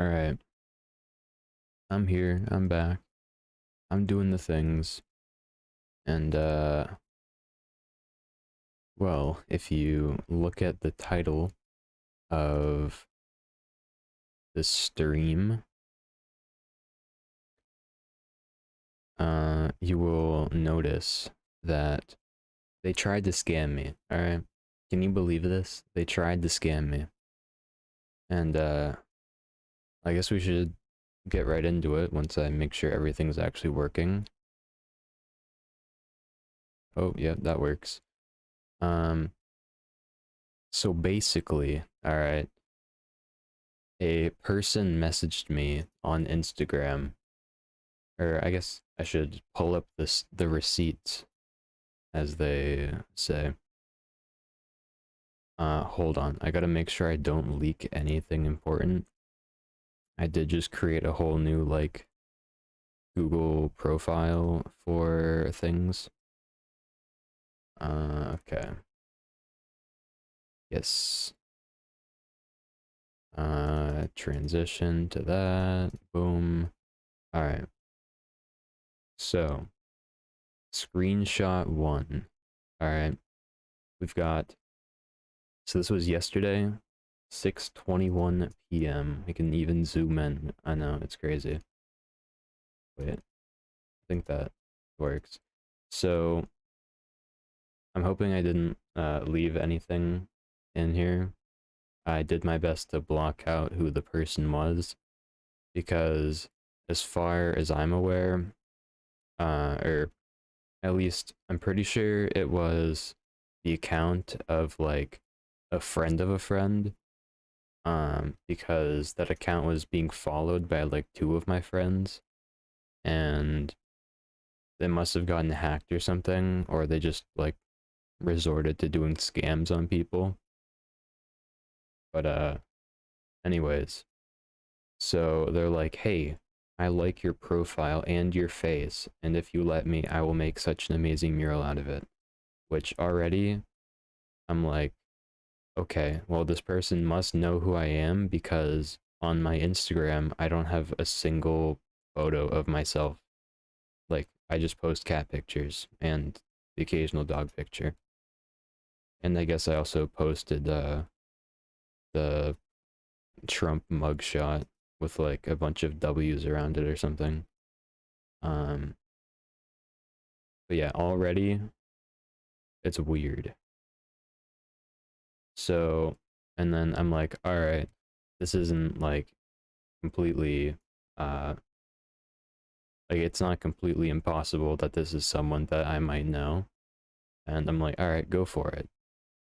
Alright, I'm here, I'm back, I'm doing the things, and well, if you look at the title of the stream, you will notice that they tried to scam me, alright? Can you believe this? They tried to scam me. And, I guess we should get right into it once I make sure everything's actually working. Oh, yeah, that works. So basically, alright, a person messaged me on Instagram, or I guess I should pull up the receipts, as they say. Hold on, I gotta make sure I don't leak anything important. I did just create a whole new, like, Google profile for things. Okay. Yes. Transition to that, boom. Alright, so, screenshot one. Alright, we've got, so this was yesterday, 6:21 p.m. We can even zoom in. I know, it's crazy. Wait, I think that works. So, I'm hoping I didn't leave anything in here. I did my best to block out who the person was, because as far as I'm aware, or at least I'm pretty sure it was the account of like a friend of a friend, because that account was being followed by like two of my friends, and they must have gotten hacked or something, or they just like resorted to doing scams on people. But anyways, so they're like, hey, I like your profile and your face, and if you let me, I will make such an amazing mural out of it. Which already, I'm like, okay, well, this person must know who I am, because on my Instagram, I don't have a single photo of myself. Like, I just post cat pictures and the occasional dog picture. And I guess I also posted the Trump mugshot with like a bunch of W's around it or something. Um, but yeah, already it's weird. So, and then I'm like, all right, this isn't like completely, uh, like it's not completely impossible that this is someone that I might know. And I'm like, all right, go for it.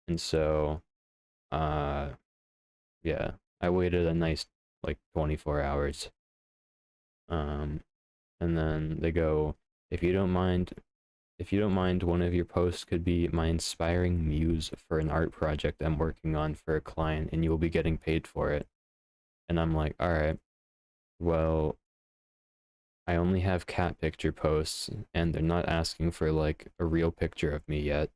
And so, uh, yeah, I waited a nice like 24 hours. Um, and then they go, if you don't mind, if you don't mind, one of your posts could be my inspiring muse for an art project I'm working on for a client, and you will be getting paid for it. And I'm like, all right, well, I only have cat picture posts, and they're not asking for like a real picture of me yet.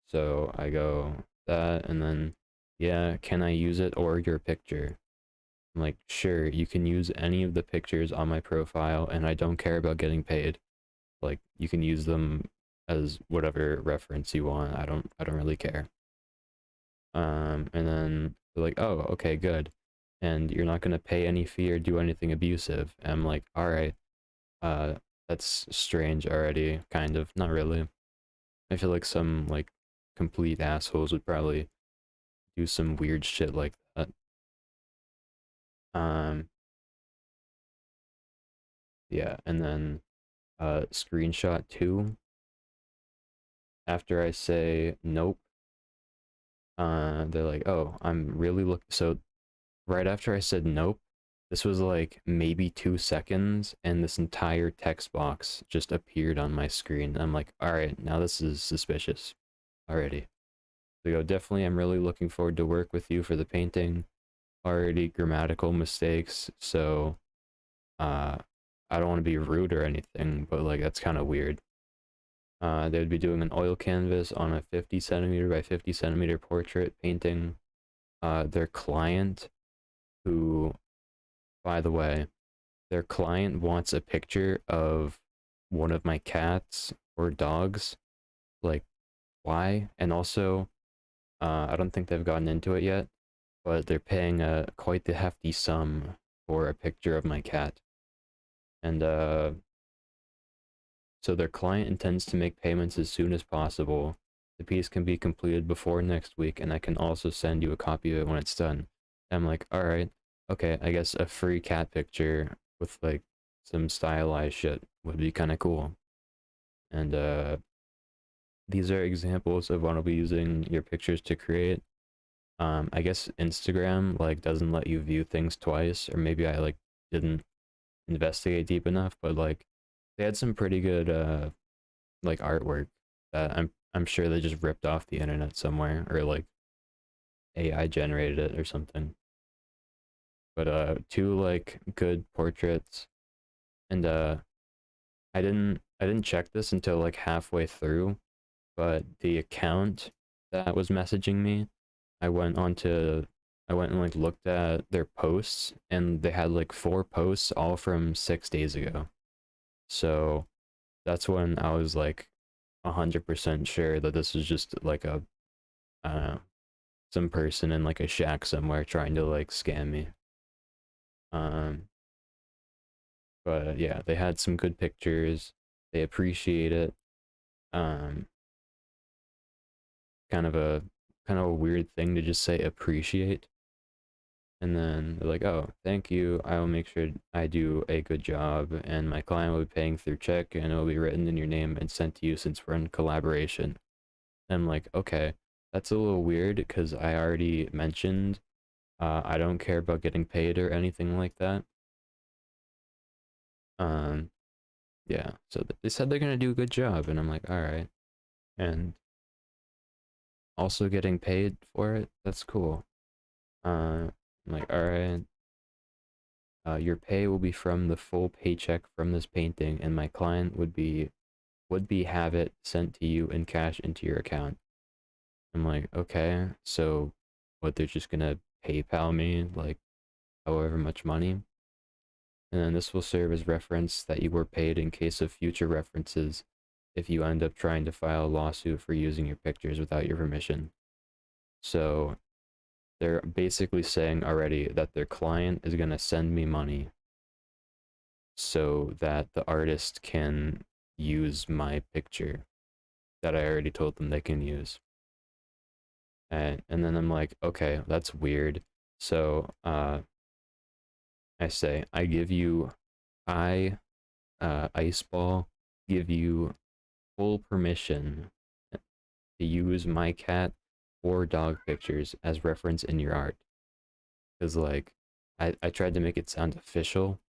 So I go that, and then, yeah, can I use it or your picture? I'm like, sure, you can use any of the pictures on my profile, and I don't care about getting paid. Like, you can use them as whatever reference you want. I don't really care. And then they're like, oh, okay, good. And you're not gonna pay any fee or do anything abusive. And I'm like, all right, uh, that's strange already, kind of. Not really. I feel like some like complete assholes would probably do some weird shit like that. Um, yeah, and then screenshot two. After I say nope, they're like, oh, I'm really looking. So right after I said nope, this was like maybe 2 seconds, and this entire text box just appeared on my screen. I'm like, all right, now this is suspicious already. They go, definitely, I'm really looking forward to work with you for the painting. Already grammatical mistakes, so uh, I don't want to be rude or anything, but like that's kind of weird. They would be doing an oil canvas on a 50 centimeter by 50 centimeter portrait painting their client, who by the way, their client wants a picture of one of my cats or dogs. Like, why? And also, I don't think they've gotten into it yet, but they're paying a quite the hefty sum for a picture of my cat. And so their client intends to make payments as soon as possible. The piece can be completed before next week, and I can also send you a copy of it when it's done. I'm like, all right, okay, I guess a free cat picture with like some stylized shit would be kind of cool. And these are examples of what I'll be using your pictures to create. I guess Instagram like doesn't let you view things twice, or maybe I like didn't investigate deep enough, but like they had some pretty good like artwork that I'm sure they just ripped off the internet somewhere, or like AI generated it or something. But two like good portraits, and I didn't check this until like halfway through, but the account that was messaging me, I went on to I went and like looked at their posts, and they had like four posts all from 6 days ago. So that's when I was like 100% sure that this was just like a uh some person in like a shack somewhere trying to like scam me. Um but yeah, they had some good pictures. They appreciate it. Um kind of a kind of a weird thing to just say appreciate. And then they're like, "Oh, thank you. I will make sure I do a good job, and my client will be paying through check, and it will be written in your name and sent to you since we're in collaboration." And I'm like, okay, that's a little weird because I already mentioned I don't care about getting paid or anything like that. Um, yeah, so they said they're gonna do a good job, and I'm like, all right. And also getting paid for it, that's cool. I'm like, all right. Your pay will be from the full paycheck from this painting, and my client would be have it sent to you in cash into your account. I'm like, okay, so what? They're just gonna PayPal me like however much money, and then this will serve as reference that you were paid in case of future references if you end up trying to file a lawsuit for using your pictures without your permission. So they're basically saying already that their client is gonna send me money so that the artist can use my picture that I already told them they can use. And then I'm like, okay, that's weird. So I say, I Ice Ball, give you full permission to use my cat or dog pictures as reference in your art. Because like I tried to make it sound official.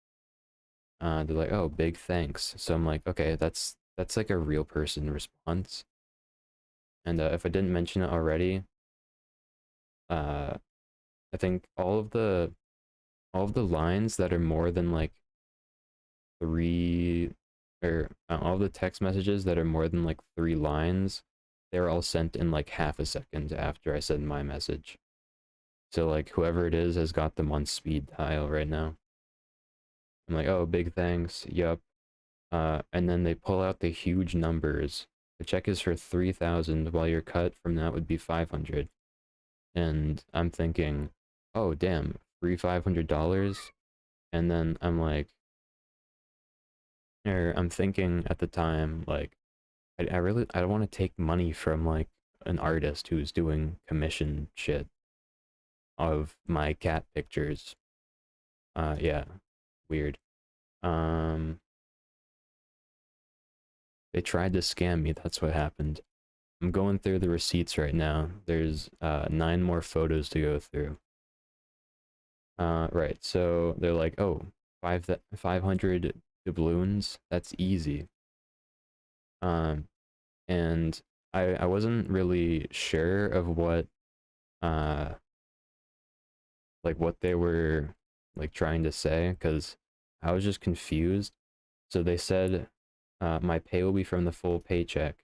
They're like, oh, big thanks. So I'm like, okay, that's like a real person response. And if I didn't mention it already, uh, I think all of the lines that are more than like three, or all the text messages that are more than like 3 lines, they're all sent in like half a second after I send my message. So like whoever it is has got them on speed dial right now. I'm like, oh, big thanks. Yup. And then they pull out the huge numbers. The check is for 3,000, while your cut from that would be 500. And I'm thinking, oh damn, free $500. And then I'm like, or I'm thinking at the time, like, I don't want to take money from like an artist who's doing commission shit of my cat pictures. Yeah, weird. Um, they tried to scam me. That's what happened. I'm going through the receipts right now. There's 9 more photos to go through. Right. So they're like, oh, 500 doubloons. That's easy. Um, and I wasn't really sure of what uh like what they were like trying to say, because I was just confused. So they said my pay will be from the full paycheck,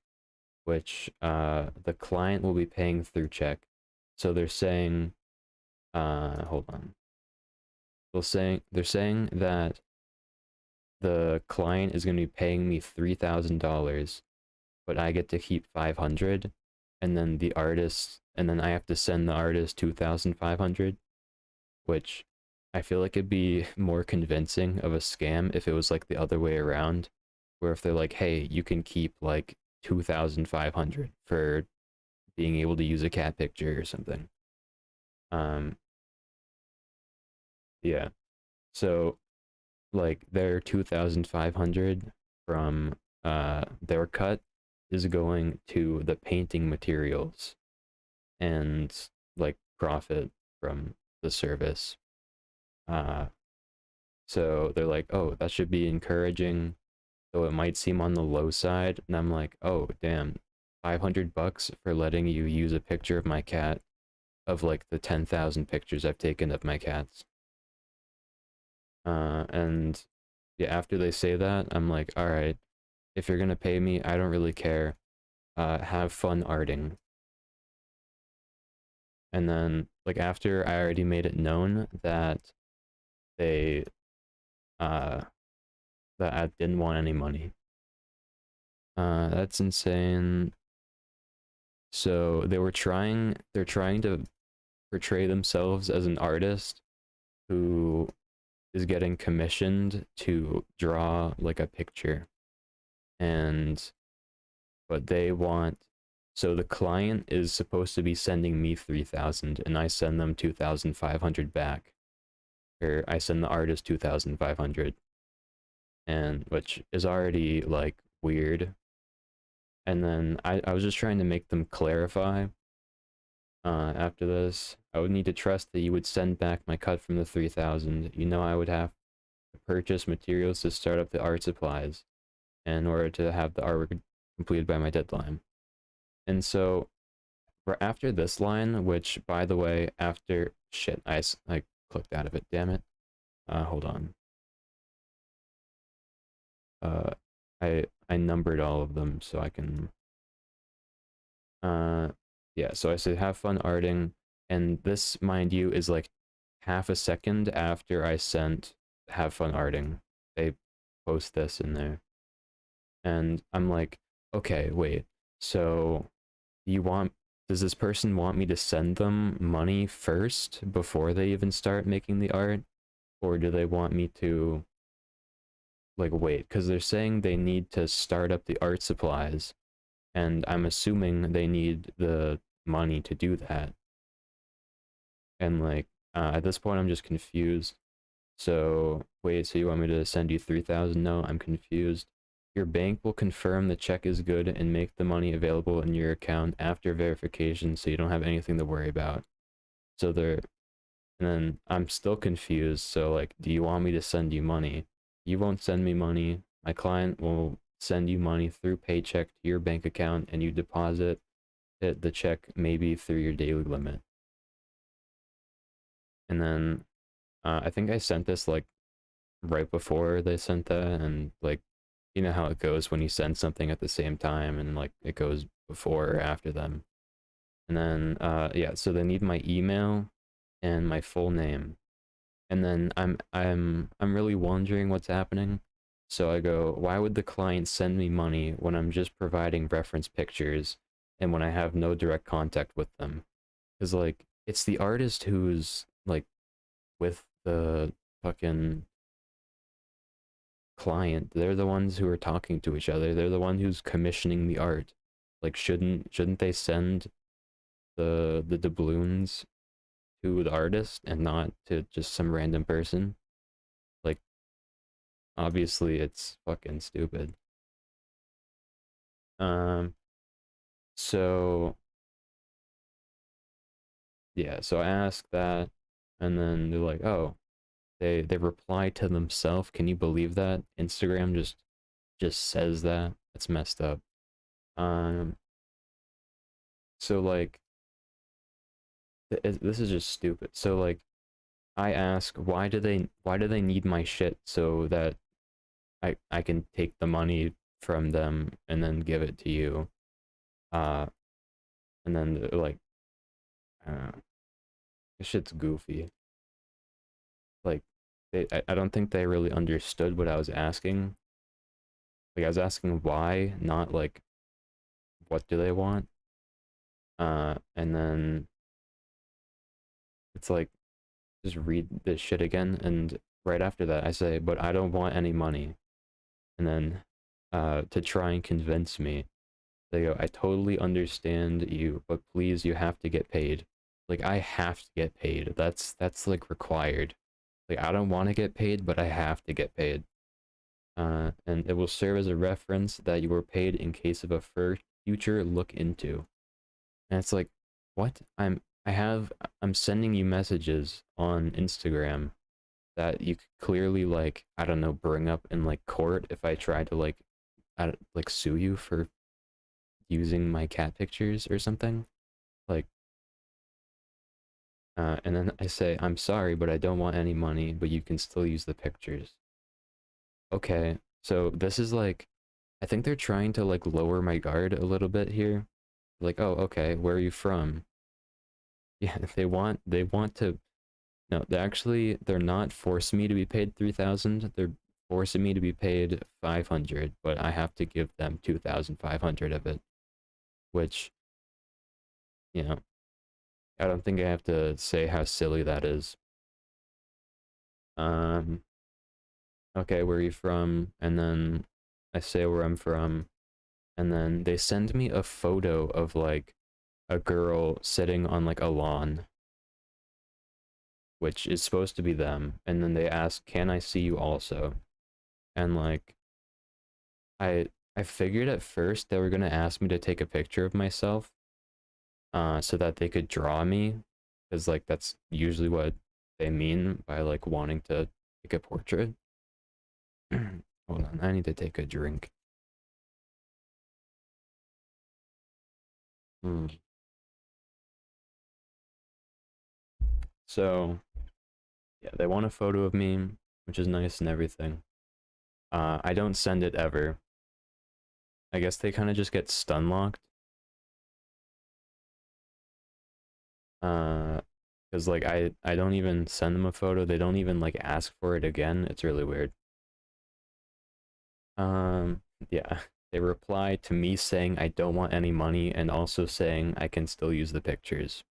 which the client will be paying through check. So they're saying hold on. they're saying that the client is going to be paying me $3,000, but I get to keep 500, and then the artist, and then I have to send the artist 2,500, which I feel like it'd be more convincing of a scam if it was like the other way around, where if they're like, hey, you can keep like 2,500 for being able to use a cat picture or something. Um, yeah. So like their 2,500 from their cut is going to the painting materials and like profit from the service. Uh, so they're like, oh, that should be encouraging, though it might seem on the low side. And I'm like, oh, damn, $500 for letting you use a picture of my cat of like the 10,000 pictures I've taken of my cats. And yeah, after they say that, I'm like, all right, if you're gonna pay me, I don't really care. Have fun arting. And then, like, after I already made it known that they, uh, that I didn't want any money. That's insane. So they're trying to portray themselves as an artist who is getting commissioned to draw like a picture. And but they want, so the client is supposed to be sending me 3,000 and I send them 2,500 back, or I send the artist 2,500, and which is already like weird. And then I was just trying to make them clarify, after this, I would need to trust that you would send back my cut from the 3,000. You know, I would have to purchase materials to start up the art supplies in order to have the artwork completed by my deadline. And so for after this line, which by the way, after shit, I clicked out of it. Damn it. Hold on. Uh, I numbered all of them so I can. Uh, yeah. So I said have fun arting, and this, mind you, is like half a second after I sent have fun arting. They post this in there, and I'm like, okay, wait. So you want does this person want me to send them money first before they even start making the art, or do they want me to like wait, because they're saying they need to start up the art supplies, and I'm assuming they need the money to do that. And like at this point I'm just confused. So wait, so you want me to send you 3,000? No, I'm confused. Your bank will confirm the check is good and make the money available in your account after verification, so you don't have anything to worry about. So they're, and then I'm still confused. So like, do you want me to send you money? You won't send me money. My client will send you money through paycheck to your bank account, and you deposit the check maybe through your daily limit. And then I think I sent this like right before they sent that, and like, you know how it goes when you send something at the same time and like it goes before or after them. And then yeah, so they need my email and my full name. And then I'm really wondering what's happening. So I go, why would the client send me money when I'm just providing reference pictures and when I have no direct contact with them? Because like it's the artist who's like with the fucking client. They're the ones who are talking to each other. They're the one who's commissioning the art. Like shouldn't they send the doubloons to the artist and not to just some random person? Like obviously it's fucking stupid. Um so yeah, so I asked that, and then they're like, "Oh, they reply to themselves. Can you believe that? Instagram just says that. It's messed up." Um so like this is just stupid. So like I ask, why do they need my shit so that I can take the money from them and then give it to you? Uh and then like uh this shit's goofy. Like I don't think they really understood what I was asking. Like I was asking why, not like what do they want. And then it's like just read this shit again, and right after that I say, but I don't want any money. And then to try and convince me, they go, I totally understand you, but please, you have to get paid. Like I have to get paid. That's like required. Like I don't want to get paid, but I have to get paid. And it will serve as a reference that you were paid in case of a future look into. And it's like, what? I'm sending you messages on Instagram that you could clearly like, I don't know, bring up in like court if I try to like like sue you for using my cat pictures or something. Like and then I say, I'm sorry, but I don't want any money, but you can still use the pictures. Okay, so this is like, I think they're trying to like lower my guard a little bit here. Like, oh, okay, where are you from? Yeah, they want to, no, they're not forcing me to be paid 3,000. They're forcing me to be paid 500, but I have to give them 2,500 of it, which, you know, I don't think I have to say how silly that is. Um, okay, where are you from? And then I say where I'm from, and then they send me a photo of like a girl sitting on like a lawn, which is supposed to be them, and then they ask, "Can I see you also?" And like I I figured at first they were gonna ask me to take a picture of myself, so that they could draw me, because like that's usually what they mean by like wanting to take a portrait. Hold on, I need to take a drink. Hmm. So yeah, they want a photo of me, which is nice and everything. I don't send it ever. I guess they kind of just get stun locked. Uh, because like I don't even send them a photo. They don't even like ask for it again. It's really weird. Um, yeah. They reply to me saying I don't want any money and also saying I can still use the pictures.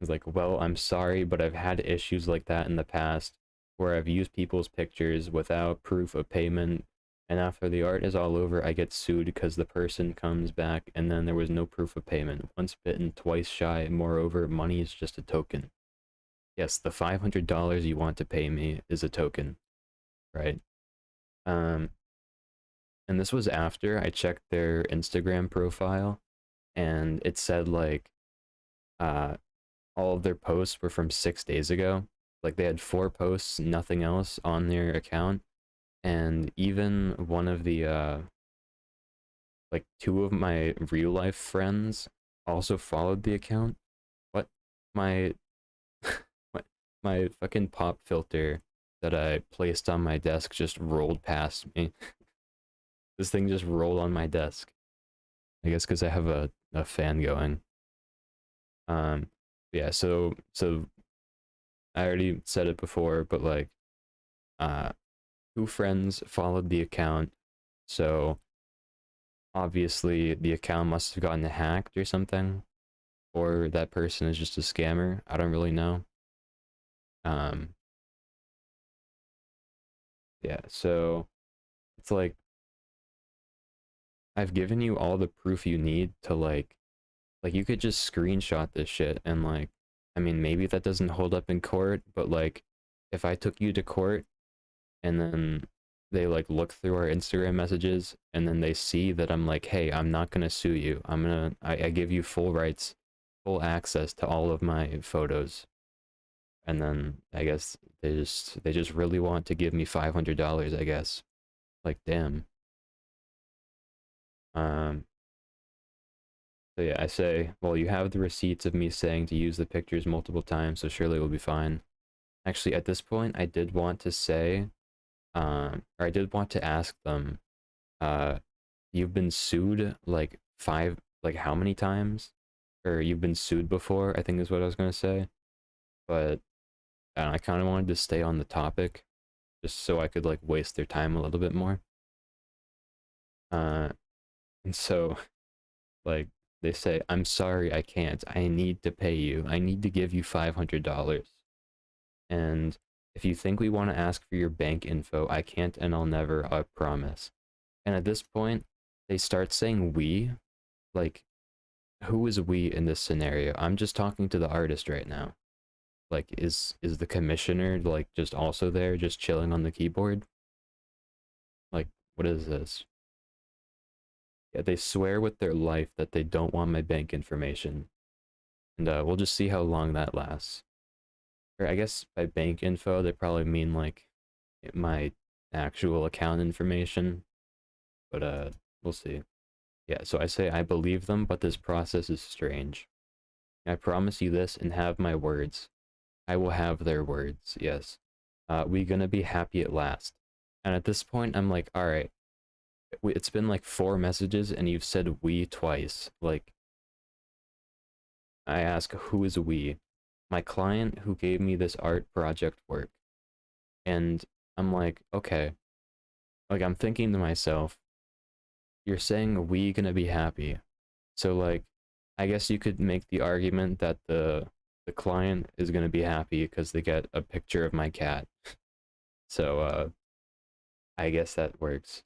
It's like, well, I'm sorry, but I've had issues like that in the past where I've used people's pictures without proof of payment, and after the art is all over, I get sued because the person comes back and then there was no proof of payment. Once bitten, twice shy. Moreover, money is just a token. Yes, the $500 you want to pay me is a token, right? Um, and this was after I checked their Instagram profile, and it said like, uh, all of their posts were from 6 days ago. Like they had 4 posts, nothing else on their account. And even one of the like two of my real life friends also followed the account. What? My my, my fucking pop filter that I placed on my desk just rolled past me. This thing just rolled on my desk. I guess because I have a fan going. Um yeah, so I already said it before, but like uh 2 friends followed the account, so obviously the account must have gotten hacked or something, or that person is just a scammer. I don't really know. Um, yeah, so it's like I've given you all the proof you need to like you could just screenshot this shit and like, I mean, maybe that doesn't hold up in court, but like if I took you to court and then they like look through our Instagram messages and then they see that I'm like, hey, I'm not gonna sue you. I give you full rights, full access to all of my photos. And then I guess they just really want to give me $500, I guess. Like damn. Um so yeah, I say, well, you have the receipts of me saying to use the pictures multiple times, so surely it will be fine. Actually, at this point, I did want to say, or I did want to ask them, uh, you've been sued like like how many times? Or you've been sued before, I think is what I was gonna say. But and I kind of wanted to stay on the topic just so I could like waste their time a little bit more. Uh, and so like they say, I'm sorry, I can't. I need to pay you. I need to give you $500. And if you think we want to ask for your bank info, I can't and I'll never, I promise. And at this point, they start saying we. Like, who is we in this scenario? I'm just talking to the artist right now. Like, is the commissioner like just also there, just chilling on the keyboard? Like, what is this? Yeah, they swear with their life that they don't want my bank information. And we'll just see how long that lasts. Or I guess by bank info, they probably mean like my actual account information. But we'll see. Yeah, so I say I believe them, but this process is strange. I promise you this and have my words. I will have their words, yes. We gonna be happy at last. And at this point, I'm like, all right, it's been like 4 messages and you've said we twice. Like, I ask, who is we? My client who gave me this art project work. And I'm like, okay. Like, I'm thinking to myself, you're saying we gonna be happy. So, like, I guess you could make the argument that the client is gonna be happy because they get a picture of my cat. So, I guess that works.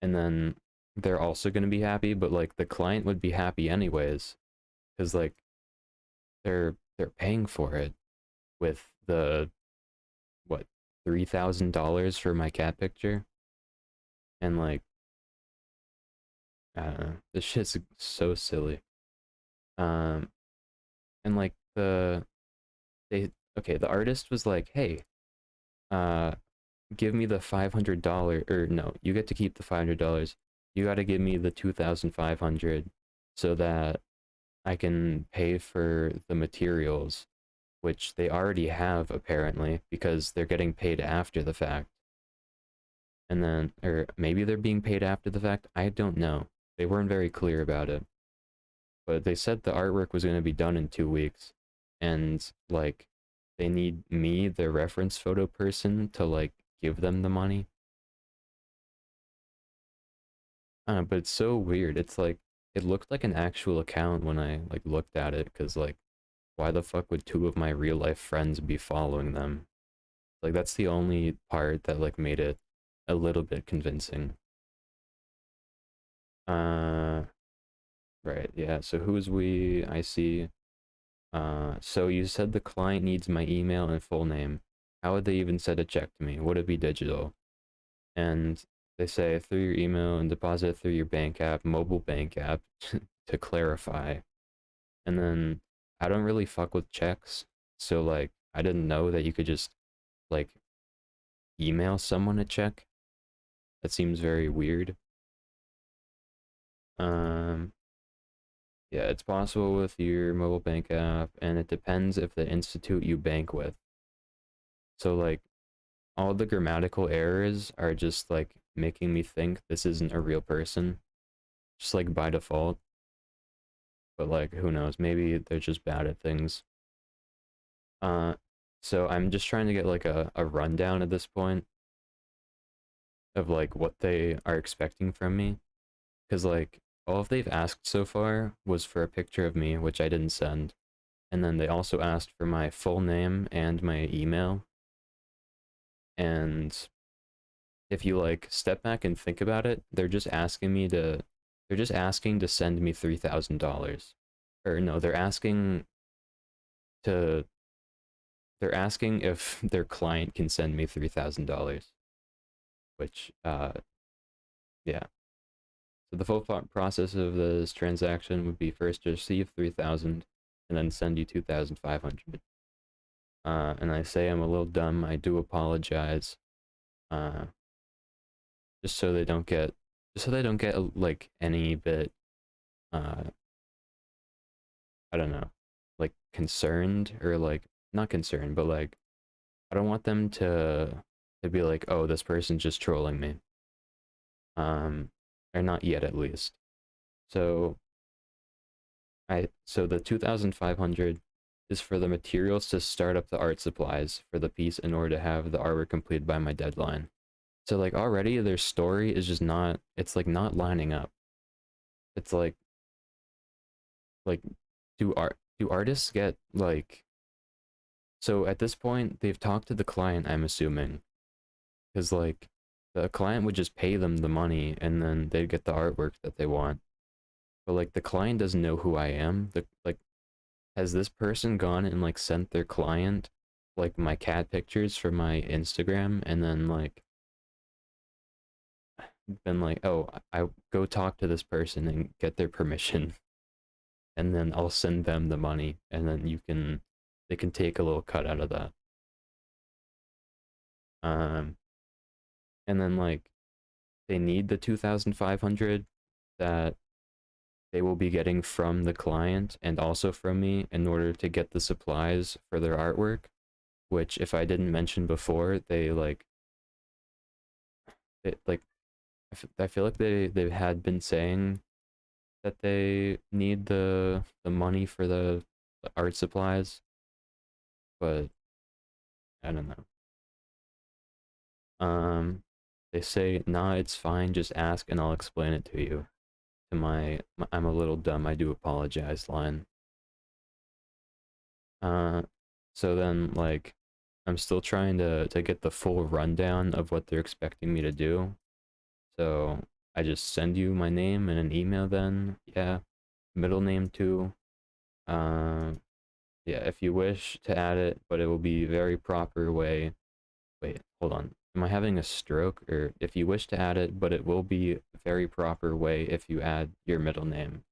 And then they're also gonna be happy, but like the client would be happy anyways, because like they're paying for it with the what $3,000 for my cat picture, and like this shit's so silly. Um, and like they okay, the artist was like, hey, uh, give me the $500, or no, you get to keep the $500. You got to give me the 2,500 so that I can pay for the materials, which they already have apparently because they're getting paid after the fact. And then, or maybe they're being paid after the fact. I don't know. They weren't very clear about it. But they said the artwork was going to be done in 2 weeks. And like, they need me, the reference photo person, to like give them the money. But it's so weird. It's like, it looked like an actual account when I like looked at it, because like, why the fuck would two of my real life friends be following them? Like that's the only part that like made it a little bit convincing. Uh right, yeah. So who's we? I see. So you said the client needs my email and full name. How would they even send a check to me? Would it be digital? And they say through your email and deposit through your bank app, mobile bank app, to clarify. And then I don't really fuck with checks, so like I didn't know that you could just like email someone a check. That seems very weird. Um, yeah, it's possible with your mobile bank app, and it depends if the institute you bank with. So like all the grammatical errors are just like making me think this isn't a real person, just like by default. But like who knows? Maybe they're just bad at things. Uh, so I'm just trying to get like a rundown at this point of like what they are expecting from me. Because like all they've asked so far was for a picture of me, which I didn't send. And then they also asked for my full name and my email. And if you like step back and think about it, they're just asking to send me $3,000. Or no, to they're asking if their client can send me $3,000, which yeah. So the full process of this transaction would be first to receive 3,000 and then send you 2,500. And I say I'm a little dumb. I do apologize. Uh, just so they don't get, just so they don't get like any bit, uh, I don't know, like concerned, or like not concerned, but like I don't want them to be like, oh, this person's just trolling me. Or not yet at least. So so the 2,500. is for the materials to start up the art supplies for the piece in order to have the artwork completed by my deadline. So like already their story is just not, it's like not lining up. It's like do artists get like, so at this point they've talked to the client, I'm assuming, because like the client would just pay them the money and then they'd get the artwork that they want. But like the client doesn't know who I am. The like has this person gone and like sent their client like my cat pictures for my Instagram and then like been like, oh, I go talk to this person and get their permission and then I'll send them the money and then they can take a little cut out of that. Um and then like they need the 2,500 that they will be getting from the client and also from me in order to get the supplies for their artwork, which if I didn't mention before, like I feel like they had been saying that they need the money for the art supplies, but I don't know. Um, they say, nah, it's fine, just ask and I'll explain it to you. To my I'm a little dumb, I do apologize line. Uh, so then like I'm still trying to get the full rundown of what they're expecting me to do. So I just send you my name in an email then. Yeah. Middle name too. Um, yeah, if you wish to add it, but it will be very proper way. Wait, hold on. Am I having a stroke? Or if you wish to add it, but it will be very proper way if you add your middle name.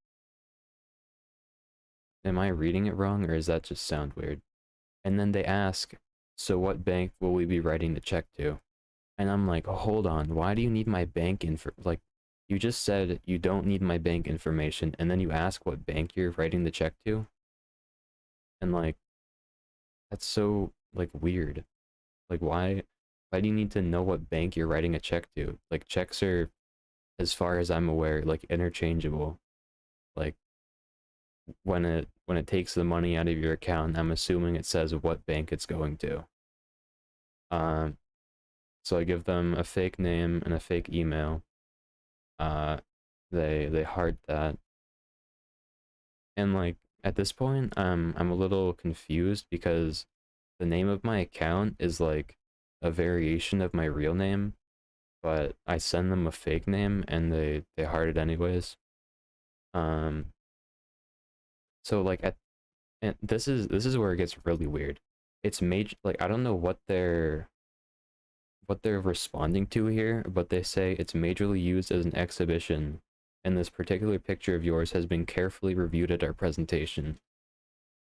Am I reading it wrong or does that just sound weird? And then they ask, so what bank will we be writing the check to? And I'm like, hold on, why do you need my bank info? Like, you just said you don't need my bank information, and then you ask what bank you're writing the check to? And like, that's so like weird. Like, why do you need to know what bank you're writing a check to? Like, checks are, as far as I'm aware, like interchangeable. Like, when it takes the money out of your account, I'm assuming it says what bank it's going to. Um, so I give them a fake name and a fake email. Uh, they heart that, and like at this point, I'm a little confused because the name of my account is like a variation of my real name, but I send them a fake name and they heart it anyways. Um, so like at and this is where it gets really weird. It's major, like I don't know what they're responding to here, but they say it's majorly used as an exhibition, and this particular picture of yours has been carefully reviewed at our presentation.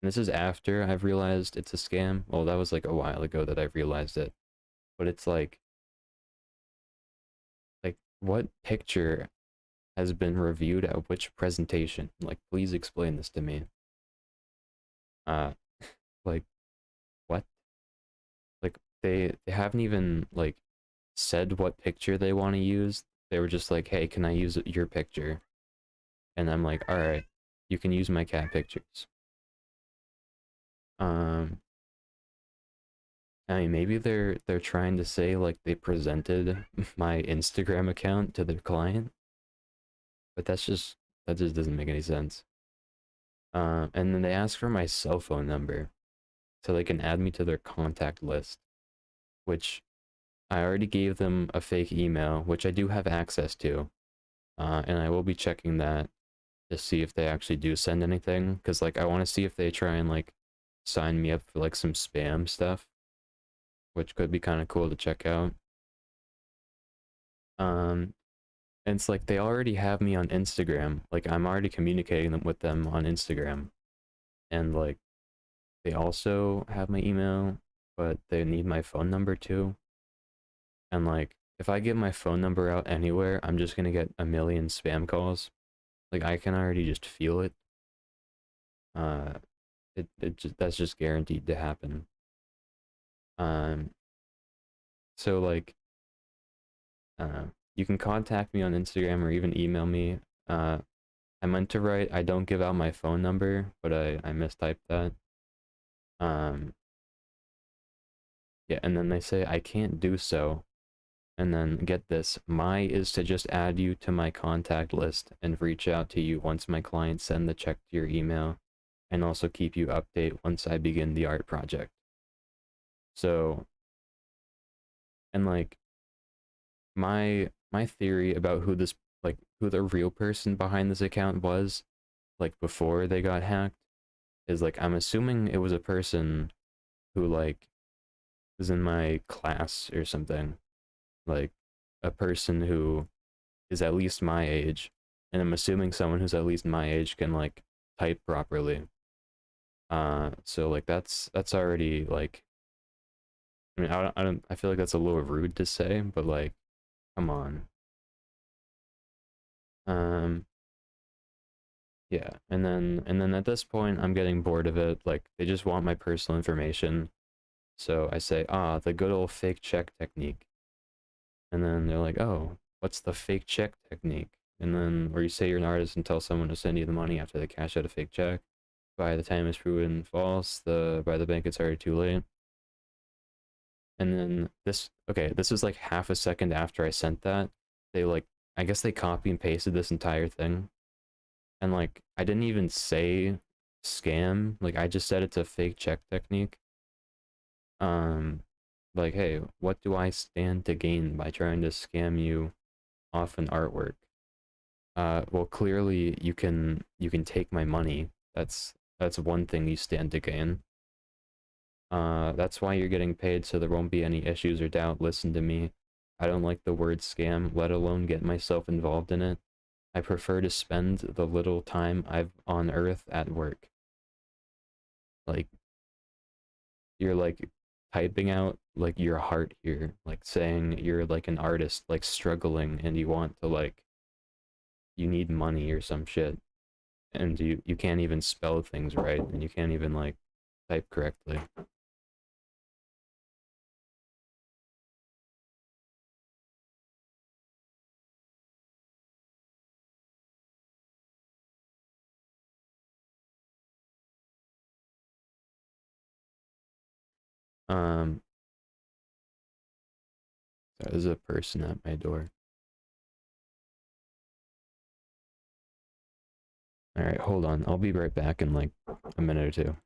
And this is after I've realized it's a scam. Well, that was like a while ago that I've realized it. But it's like what picture has been reviewed at which presentation? Like, please explain this to me. Uh, like what? Like they haven't even like said what picture they want to use. They were just like, "Hey, can I use your picture?" And I'm like, "All right, you can use my cat pictures." Um, I mean, maybe they're trying to say like they presented my Instagram account to their client, but that just doesn't make any sense. And then they ask for my cell phone number so they can add me to their contact list, which I already gave them a fake email, which I do have access to, and I will be checking that to see if they actually do send anything, because like I want to see if they try and like sign me up for like some spam stuff, which could be kind of cool to check out. Um, and it's like they already have me on Instagram. Like I'm already communicating with them on Instagram, and like they also have my email, but they need my phone number too. And like if I give my phone number out anywhere, I'm just gonna get a million spam calls. Like I can already just feel it. Uh, it just that's just guaranteed to happen. Um, so like you can contact me on Instagram or even email me. I meant to write I don't give out my phone number, but I mistyped that. Um, yeah, and then they say I can't do so. And then get this, my is to just add you to my contact list and reach out to you once my clients send the check to your email, and also keep you update once I begin the art project. So, and like my theory about who this, like who the real person behind this account was, like before they got hacked, is like I'm assuming it was a person who like was in my class or something, like a person who is at least my age, and I'm assuming someone who's at least my age can like type properly. So like that's already like, I mean, I feel like that's a little rude to say, but like, come on. Um, yeah, and then at this point, I'm getting bored of it. Like, they just want my personal information, so I say, ah, the good old fake check technique, and then they're like, oh, what's the fake check technique? And then, or you say you're an artist and tell someone to send you the money after they cash out a fake check. By the time it's proven false, by the bank it's already too late. And then this was like half a second after I sent that. They like, I guess they copy and pasted this entire thing. And like, I didn't even say scam. Like, I just said it's a fake check technique. Um, like, hey, what do I stand to gain by trying to scam you off an artwork? Well, clearly you can take my money. That's one thing you stand to gain. That's why you're getting paid, so there won't be any issues or doubt. Listen to me. I don't like the word scam, let alone get myself involved in it. I prefer to spend the little time I've on Earth at work. Like, you're like typing out like your heart here, like saying you're like an artist, like struggling, and you want to like, you need money or some shit, and you can't even spell things right, and you can't even like type correctly. Um, there's a person at my door. All right, hold on. I'll be right back in like a minute or two.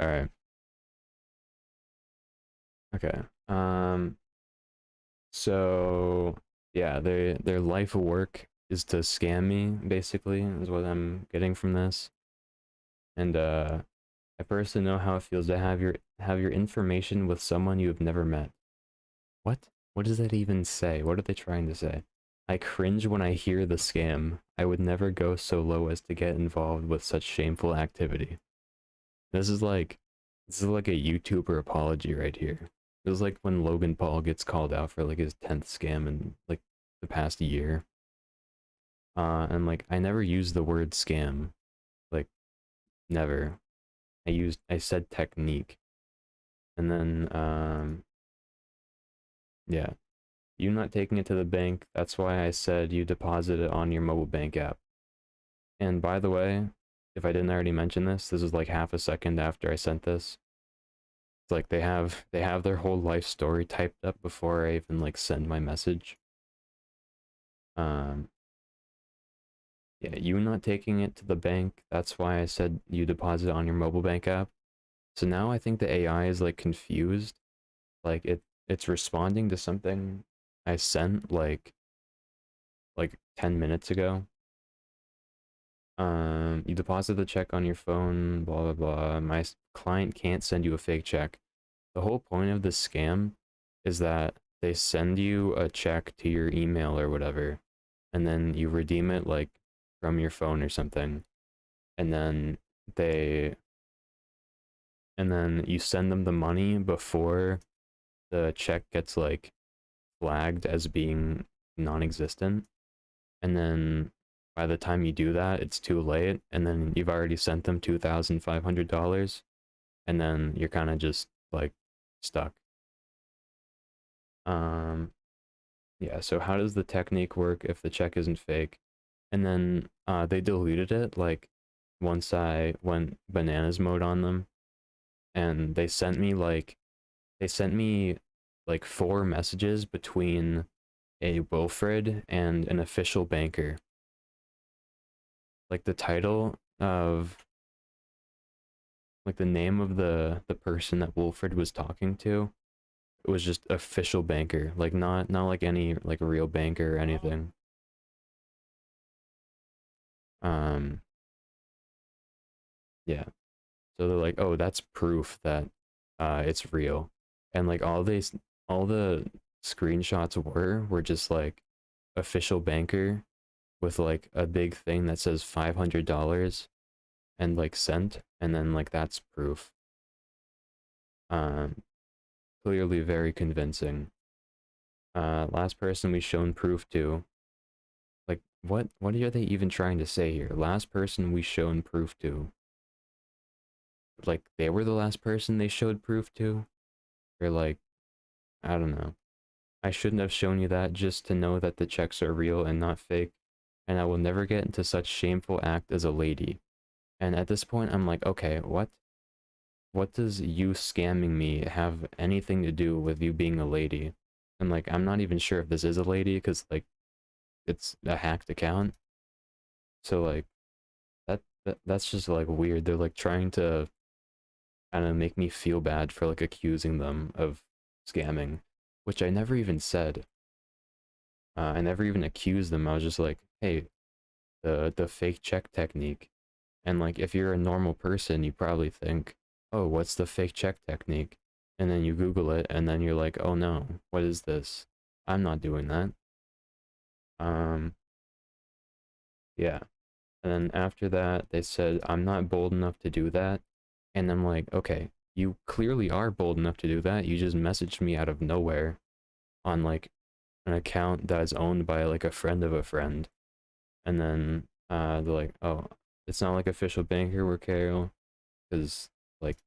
All right. Okay. So yeah, their life work is to scam me, basically, is what I'm getting from this. And I personally know how it feels to have your information with someone you have never met. What? What does that even say? What are they trying to say? I cringe when I hear the scam. I would never go so low as to get involved with such shameful activity. This is like this is like a YouTuber apology right here. This is like when Logan Paul gets called out for like his 10th scam in like the past year. And like I never used the word scam. Like never. I said technique. And then yeah. You not taking it to the bank, that's why I said you deposit it on your mobile bank app. And by the way, if I didn't already mention this, this is like half a second after I sent this. It's like they have their whole life story typed up before I even like send my message. Um Yeah, you not taking it to the bank, that's why I said you deposit on your mobile bank app. So now I think the AI is like confused. Like it's responding to something I sent like 10 minutes ago. You deposit the check on your phone, blah blah blah. My client can't send you a fake check. The whole point of this scam is that they send you a check to your email or whatever, and then you redeem it like from your phone or something, and then they and then you send them the money before the check gets like flagged as being non-existent, and then by the time you do that it's too late, and then you've already sent them $2,500, and then you're kind of just like stuck. um yeah, so how does the technique work if the check isn't fake? And then they deleted it like once I went bananas mode on them, and they sent me like 4 messages between a Wilfred and an official banker. Like the title of like the name of the person that Wilfred was talking to, it was just official banker, like not like any like a real banker or anything. Um yeah. So they're like, "Oh, that's proof that it's real." And like all the screenshots were just like official banker with like a big thing that says $500 and like sent, and then like that's proof. Um Clearly very convincing. Last person we shown proof to. Like what are they even trying to say here? Last person we shown proof to. Like they were the last person they showed proof to? Or like, I don't know. I shouldn't have shown you that just to know that the checks are real and not fake, and I will never get into such shameful act as a lady. And at this point, I'm like, okay, what? What does you scamming me have anything to do with you being a lady? And like, I'm not even sure if this is a lady because like it's a hacked account. So like that's just like weird. They're like trying to kind of make me feel bad for like accusing them of scamming, which I never even said. I never even accused them. I was just like, hey, the fake check technique. And like if you're a normal person, you probably think, "Oh, what's the fake check technique?" And then you Google it and then you're like, "Oh no, what is this? I'm not doing that." Um yeah. And then after that, they said, "I'm not bold enough to do that." And I'm like, "Okay, you clearly are bold enough to do that. You just messaged me out of nowhere on like an account that is owned by like a friend of a friend." And then they're like, "Oh, it's not like official banker were Carol, because like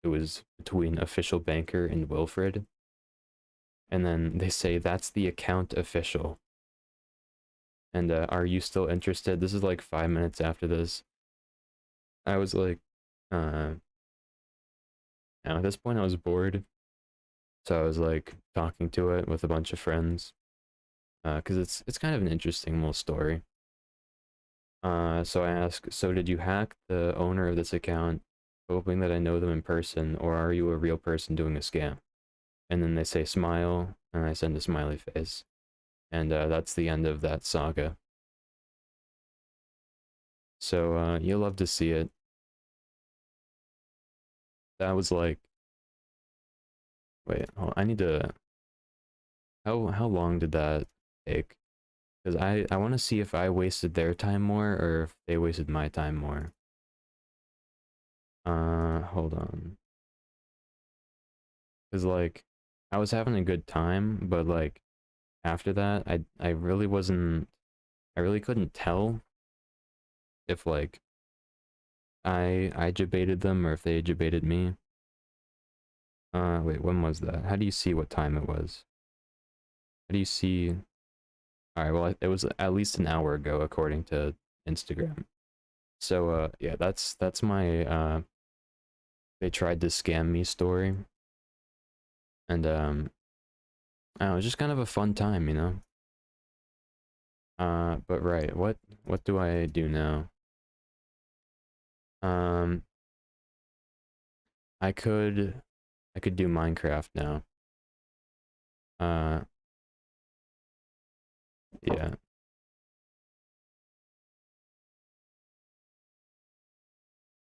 it was between official banker and Wilfred." And then they say that's the account official. And are you still interested? This is like 5 minutes after this. I was like, uh, now at this point I was bored, so I was like talking to it with a bunch of friends, because it's kind of an interesting little story. So I asked, so did you hack the owner of this account, hoping that I know them in person, or are you a real person doing a scam? And then they say smile, and I send a smiley face. And that's the end of that saga. So you'll love to see it. That was like, wait, oh, I need to. How long did that take? Because I want to see if I wasted their time more or if they wasted my time more. Hold on. Because like, I was having a good time, but like after that, I really wasn't. I really couldn't tell if like I debated them or if they debated me. Wait, when was that? How do you see what time it was? How do you see? All right, well, it was at least an hour ago according to Instagram. So, yeah, that's my they tried to scam me story, and I don't know, it was just kind of a fun time, you know. But right, what do I do now? Um, I could do Minecraft now. Uh, yeah.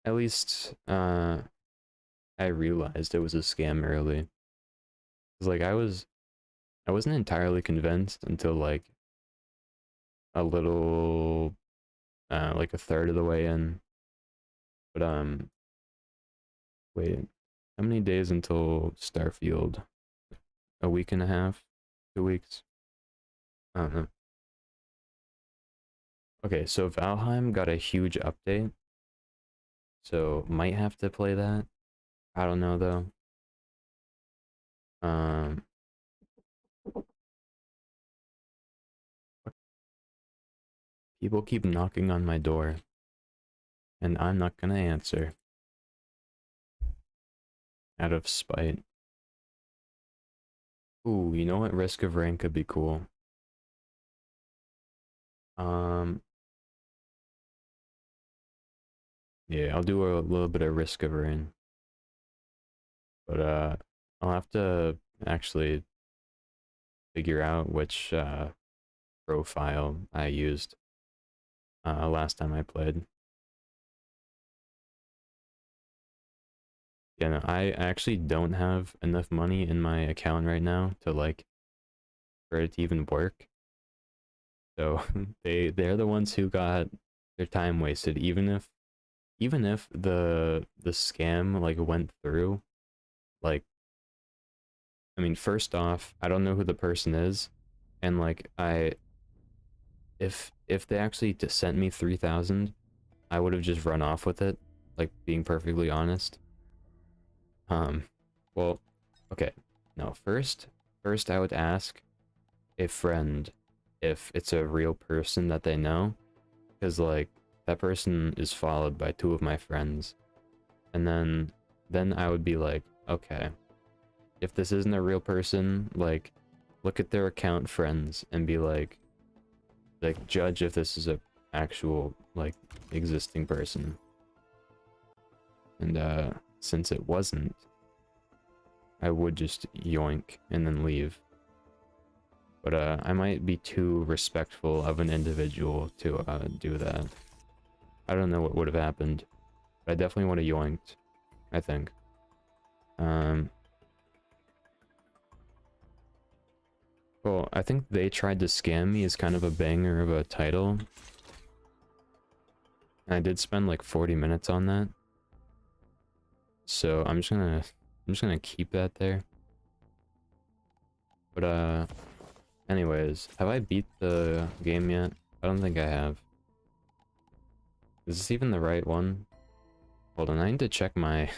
At least I realized it was a scam early. 'Cause like I wasn't entirely convinced until like a little like a third of the way in. But wait, how many days until Starfield? A week and a half? 2 weeks? I don't know. Okay, so Valheim got a huge update, so might have to play that. I don't know though. Um, People keep knocking on my door, and I'm not gonna answer out of spite. Ooh, you know what? Risk of Rain could be cool. Um, yeah, I'll do a little bit of Risk of Rain, but I'll have to actually figure out which profile I used last time I played. Yeah, no, I actually don't have enough money in my account right now to like for it to even work. So they're the ones who got their time wasted. Even if the scam like went through, like I mean, first off, I don't know who the person is, and like if they actually just sent me 3,000, I would have just run off with it. Like being perfectly honest. Um, well, okay, no, first I would ask a friend if it's a real person that they know, because like that person is followed by two of my friends, and then I would be like, okay, if this isn't a real person, like look at their account friends and be like judge if this is a actual like existing person. And since it wasn't, I would just yoink and then leave. But I might be too respectful of an individual to do that. I don't know what would have happened, but I definitely would have yoinked, I think. Um, well, I think They Tried to Scam Me is kind of a banger of a title. And I did spend like 40 minutes on that. So I'm just gonna keep that there. But anyways, have I beat the game yet? I don't think I have. Is this even the right one? Hold on, I need to check my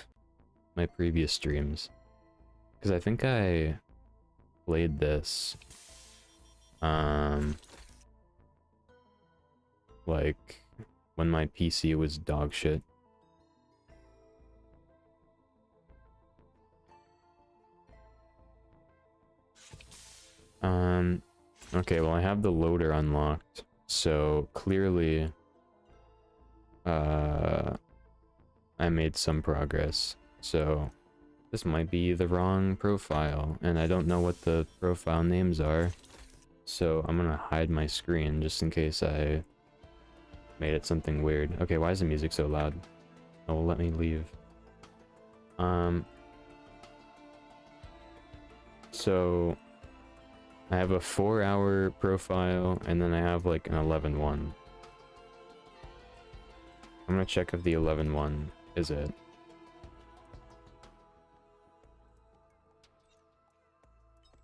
previous streams. Because I think I played this um like when my PC was dog shit. Um okay, well I have the loader unlocked. So clearly uh I made some progress. So this might be the wrong profile, and I don't know what the profile names are. So I'm gonna hide my screen just in case I made it something weird. Okay, why is the music so loud? Oh, let me leave. Um, so I have a 4-hour profile, and then I have like an 11-1. I'm gonna check if the 11-1 is it.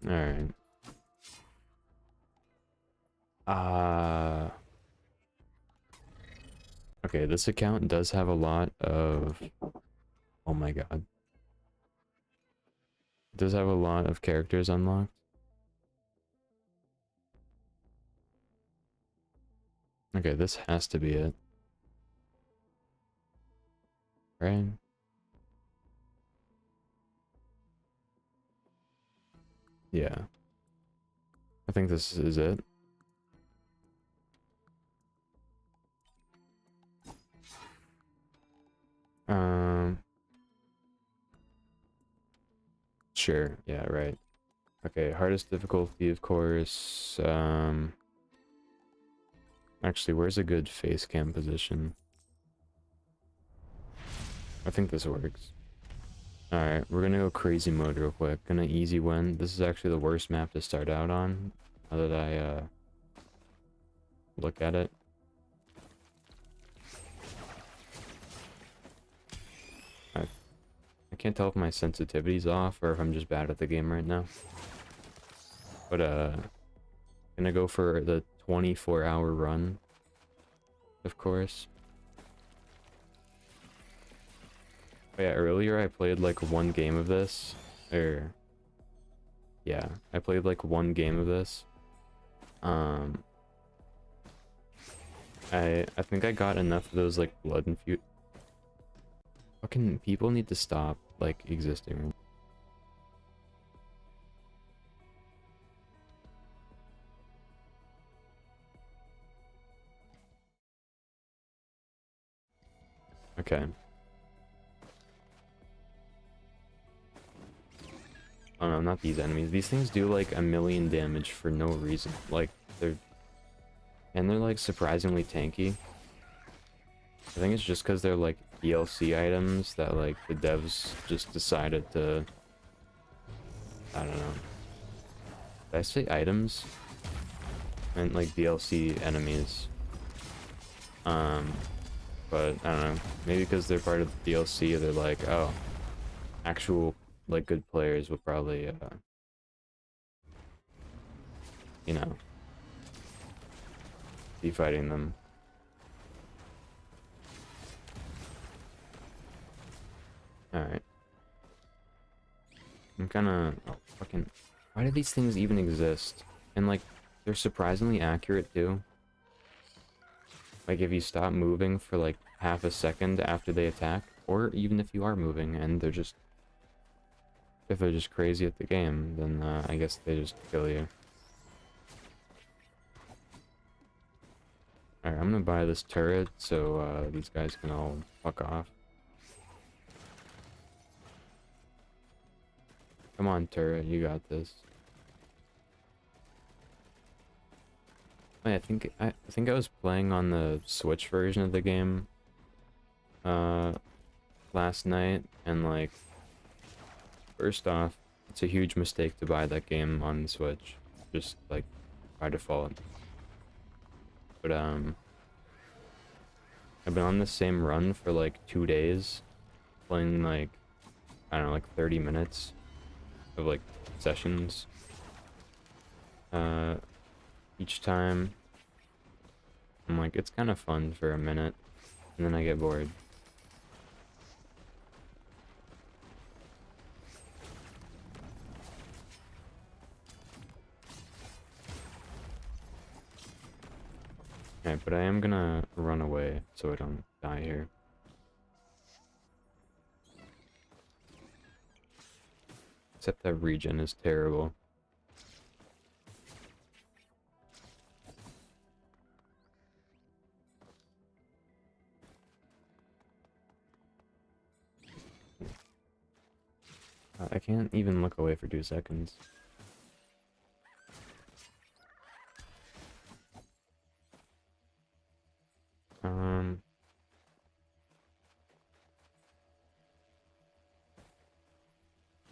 Alright. Uh, okay, this account does have a lot of... Oh my god. It does have a lot of characters unlocked. Okay, this has to be it. Right? Yeah. I think this is it. Um, sure, yeah, right. Okay, hardest difficulty, of course. Actually, where's a good face cam position? I think this works. Alright, we're gonna go crazy mode real quick. Gonna easy win. This is actually the worst map to start out on, now that I, look at it. I can't tell if my sensitivity's off or if I'm just bad at the game right now. But, gonna go for the 24-hour run, of course. Oh yeah, earlier I played like one game of this, or yeah, I played like one game of this. I think I got enough of those like blood infused. Fucking people need to stop like existing. Okay. Oh no, not these enemies. These things do like a million damage for no reason. Like they're like surprisingly tanky. I think it's just because they're like DLC items that like the devs just decided to, I don't know. Did I say items? And like DLC enemies. But I don't know. Maybe because they're part of the DLC, they're like, oh, actual like good players will probably, you know, be fighting them. Alright. I'm kinda... Oh, fucking... Why do these things even exist? And, like, they're surprisingly accurate, too. Like, if you stop moving for, like, half a second after they attack, or even if you are moving and they're just... If they're just crazy at the game, then, I guess they just kill you. Alright, I'm gonna buy this turret so, these guys can all fuck off. Come on, turret, you got this. Wait, I think I was playing on the Switch version of the game last night, and like, first off, it's a huge mistake to buy that game on the Switch, just like by default. But I've been on the same run for like 2 days, playing like, I don't know, like 30 minutes of like sessions each time. I'm like, it's kind of fun for a minute, and then I get bored. Okay, but I am gonna run away so I don't die here. Except that regen is terrible. I can't even look away for 2 seconds.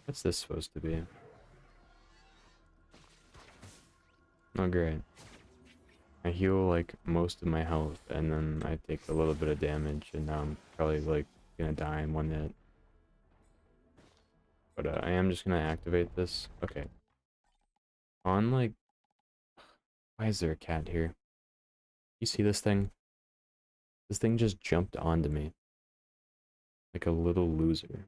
What's this supposed to be? Oh, great. I heal like most of my health, and then I take a little bit of damage, and now I'm probably like gonna die in 1 hit. But I am just gonna activate this. Okay. On like, why is there a cat here? You see this thing? This thing just jumped onto me. Like a little loser.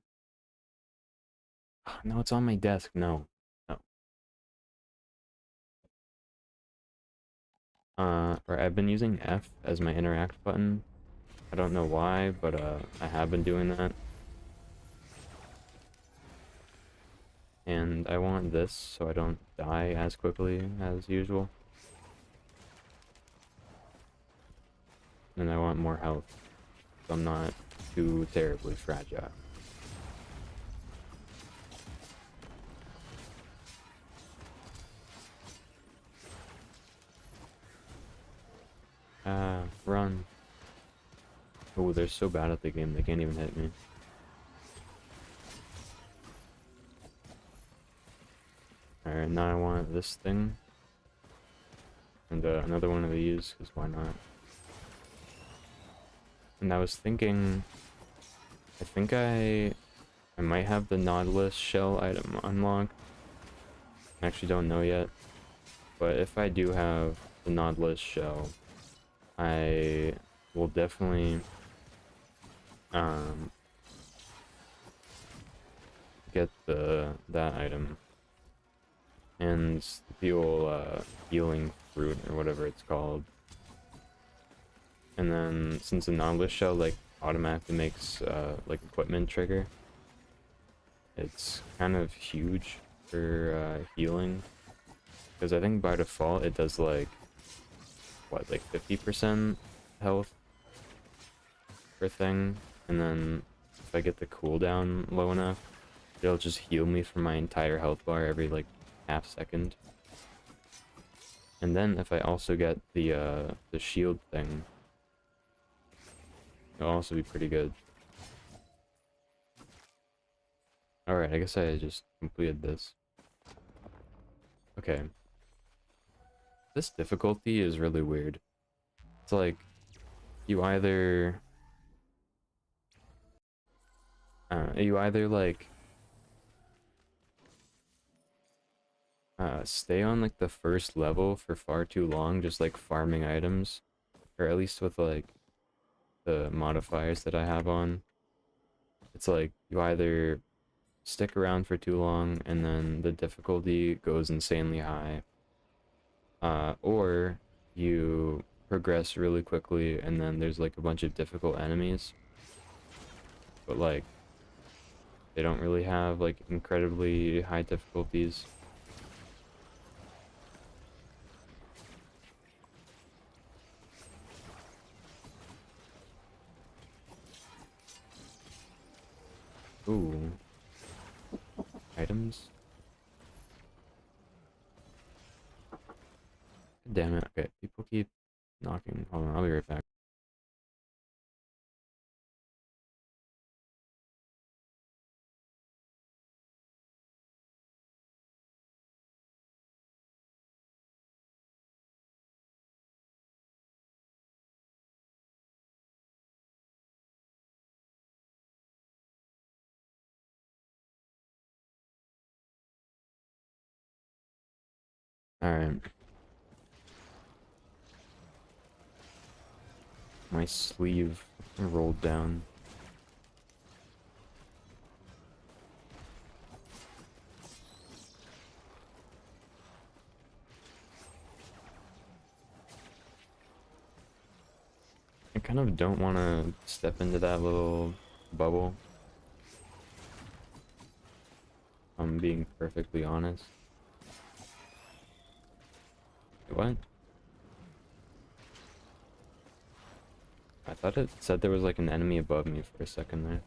No, it's on my desk. No. No. Right, I've been using F as my interact button. I don't know why, but I have been doing that. And I want this so I don't die as quickly as usual. And I want more health, so I'm not too terribly fragile. Run. Oh, they're so bad at the game, they can't even hit me. Alright, now I want this thing. And another one of these, because why not? And I was thinking... I think I might have the Nautilus shell item unlocked. I actually don't know yet. But if I do have the Nautilus shell, I will definitely get that item and the old healing fruit or whatever it's called. And then since the Nautilus shell like automatically makes like equipment trigger, it's kind of huge for healing, because I think by default it does like what, like 50% health per thing, and then if I get the cooldown low enough, it'll just heal me for my entire health bar every like half second. And then if I also get the shield thing, it'll also be pretty good. Alright, I guess I just completed this. Okay. This difficulty is really weird. It's like, you either like stay on like the first level for far too long, just like farming items, or at least with like the modifiers that I have on. It's like you either stick around for too long and then the difficulty goes insanely high, or you progress really quickly and then there's like a bunch of difficult enemies, but like they don't really have like incredibly high difficulties. Ooh. Items? Damn it. Okay, people keep knocking. Hold on, I'll be right back. Alright. My sleeve rolled down. I kind of don't want to step into that little bubble. I'm being perfectly honest. What? I thought it said there was like an enemy above me for a second there.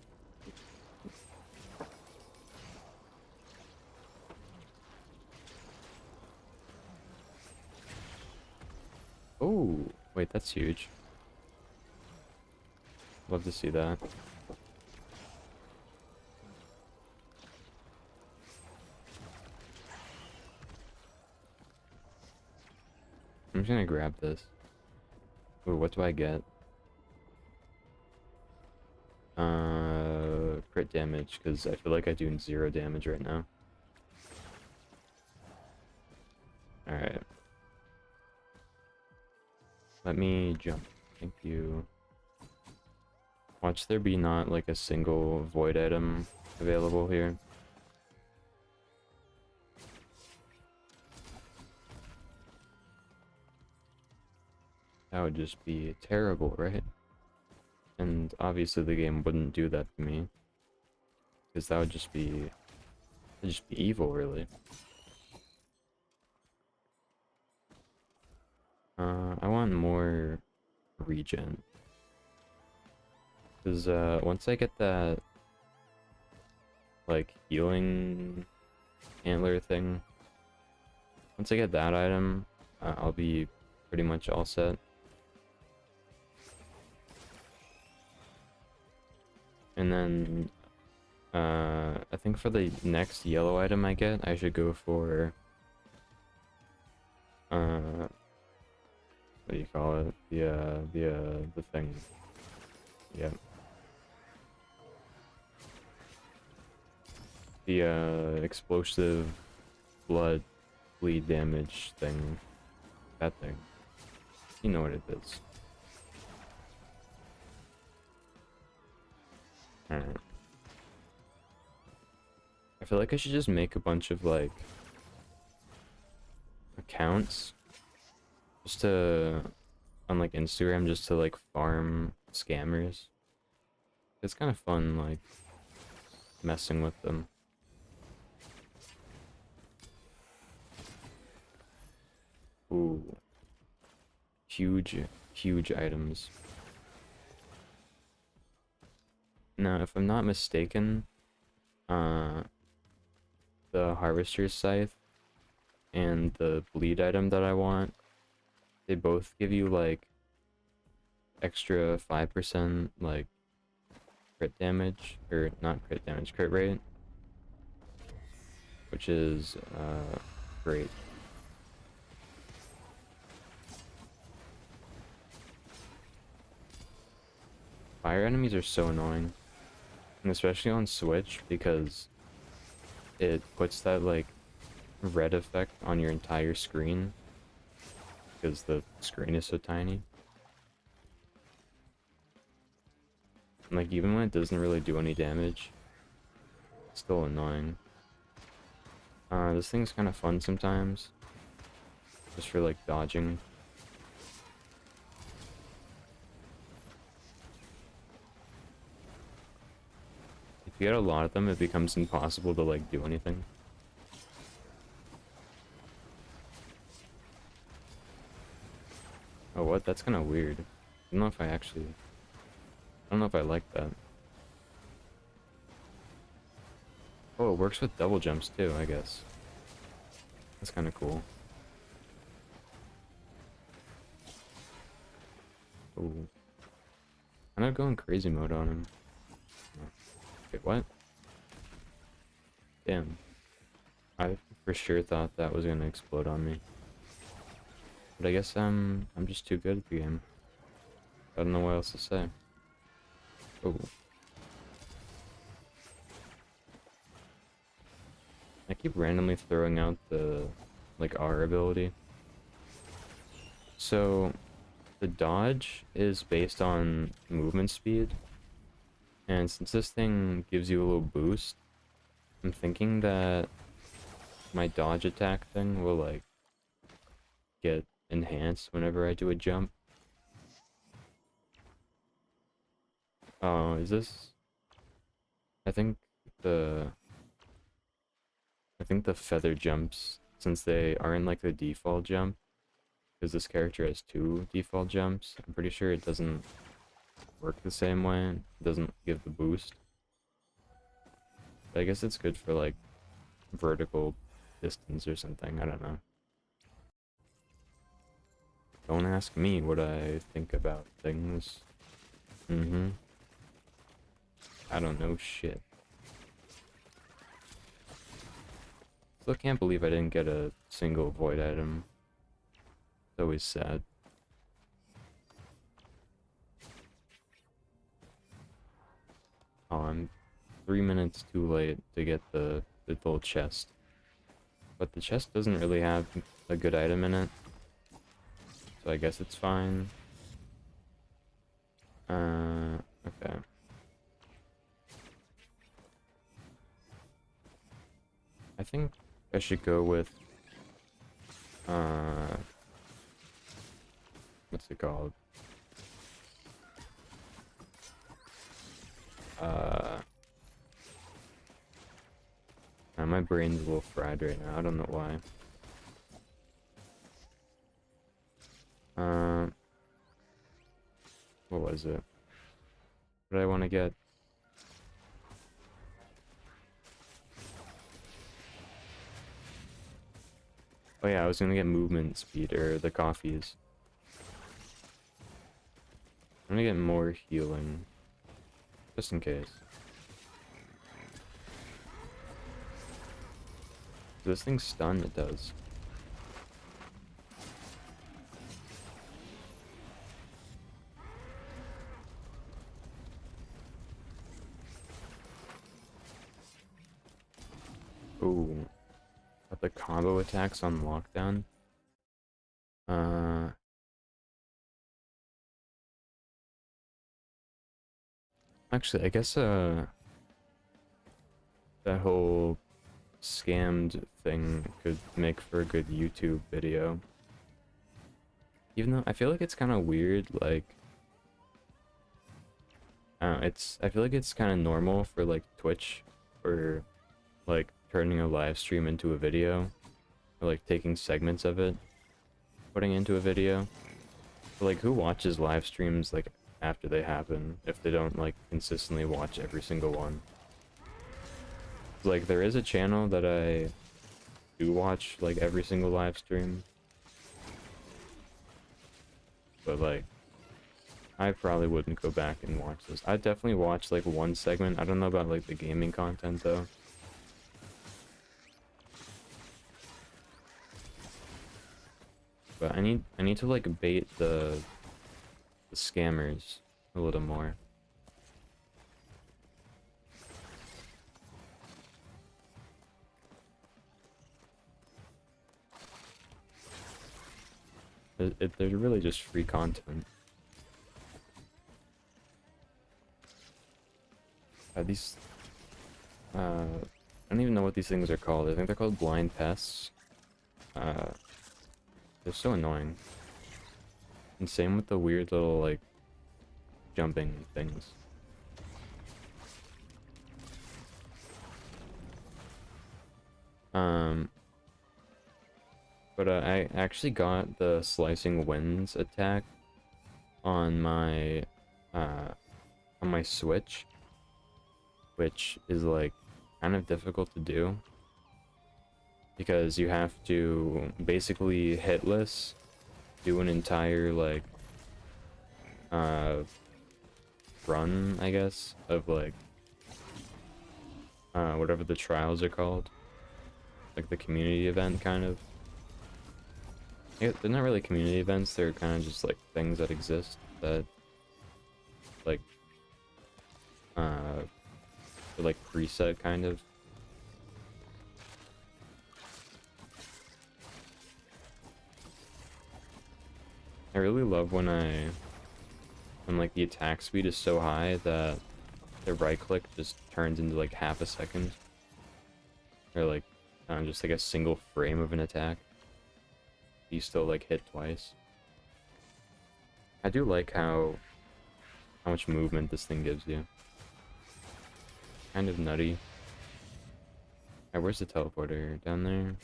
Oh, wait, that's huge. Love to see that. I'm just gonna grab this. Ooh, what do I get? Crit damage, because I feel like I'm doing 0 damage right now. Alright. Let me jump. Thank you. Watch there be not like a single void item available here. That would just be terrible, right? And obviously the game wouldn't do that to me, because that would just be evil, really. I want more regen. Because once I get that like healing antler thing, once I get that item, I'll be pretty much all set. And then I think for the next yellow item I get, I should go for what do you call it? The thing. Yeah. The explosive blood bleed damage thing. That thing. You know what it is. Alright. I feel like I should just make a bunch of like accounts just to on like Instagram just to like farm scammers. It's kind of fun like messing with them. Ooh. Huge items. Now, if I'm not mistaken, the harvester's scythe and the bleed item that I want, they both give you like extra 5% like crit damage, or not crit damage, crit rate, which is great. Fire enemies are so annoying, and especially on Switch because it puts that like red effect on your entire screen because the screen is so tiny. And, like, even when it doesn't really do any damage, it's still annoying. This thing's kind of fun sometimes, just for like dodging. If you get a lot of them, it becomes impossible to like do anything. Oh, what? That's kind of weird. I don't know if I actually... I don't know if I like that. Oh, it works with double jumps too, I guess. That's kind of cool. Ooh. I'm not going crazy mode on him. Wait, what? Damn. I for sure thought that was gonna explode on me. But I guess I'm just too good at the game. I don't know what else to say. Oh. I keep randomly throwing out the like R ability. So the dodge is based on movement speed. And since this thing gives you a little boost, I'm thinking that my dodge attack thing will like get enhanced whenever I do a jump. Oh, is this? I think the feather jumps, since they aren't like the default jump, because this character has 2 default jumps, I'm pretty sure it doesn't work the same way. It doesn't give the boost. But I guess it's good for like vertical distance or something. I don't know. Don't ask me what I think about things. I don't know shit. Still can't believe I didn't get a single void item. It's always sad. Oh, I'm 3 minutes too late to get the full chest. But the chest doesn't really have a good item in it. So I guess it's fine. Okay. I think I should go with, what's it called? My brain's a little fried right now. I don't know why. What was it? What do I want to get? Oh yeah, I was gonna get movement speed, or the coffees. I'm gonna get more healing. Just in case. Does this thing stun? It does. Ooh. Got the combo attacks on lockdown. Actually, I guess that whole scammed thing could make for a good YouTube video. Even though I feel like it's kind of weird, like I feel like it's kind of normal for like Twitch or like turning a live stream into a video, or like taking segments of it, putting into a video. But like, who watches live streams like after they happen if they don't like consistently watch every single one? Like, there is a channel that I do watch like every single live stream, but like, I probably wouldn't go back and watch this. I'd definitely watch like one segment. I don't know about like the gaming content though. But I need to like bait the scammers a little more. They're really just free content. These I don't even know what these things are called. I think they're called blind pests. They're so annoying. And same with the weird little, like, jumping things. But I actually got the slicing winds attack on my Switch, which is like kind of difficult to do because you have to basically hitless do an entire like run, I guess, of like whatever the trials are called, like the community event kind of. Yeah, they're not really community events, they're kind of just like things that exist that like they're like preset kind of. I really love when like the attack speed is so high that the right click just turns into like half a second, or like just like a single frame of an attack. You still like hit twice. I do like how much movement this thing gives you. Kind of nutty. Alright, where's the teleporter? Down there?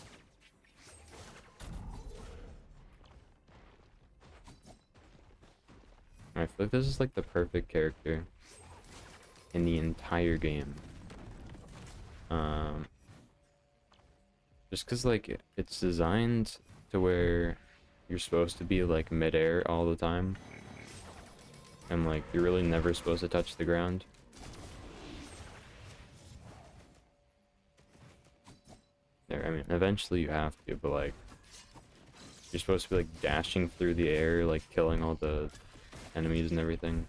I feel like this is like the perfect character in the entire game. Just cause like it's designed to where you're supposed to be like mid-air all the time, and like you're really never supposed to touch the ground. There, I mean, eventually you have to, but like you're supposed to be like dashing through the air, like killing all the enemies and everything.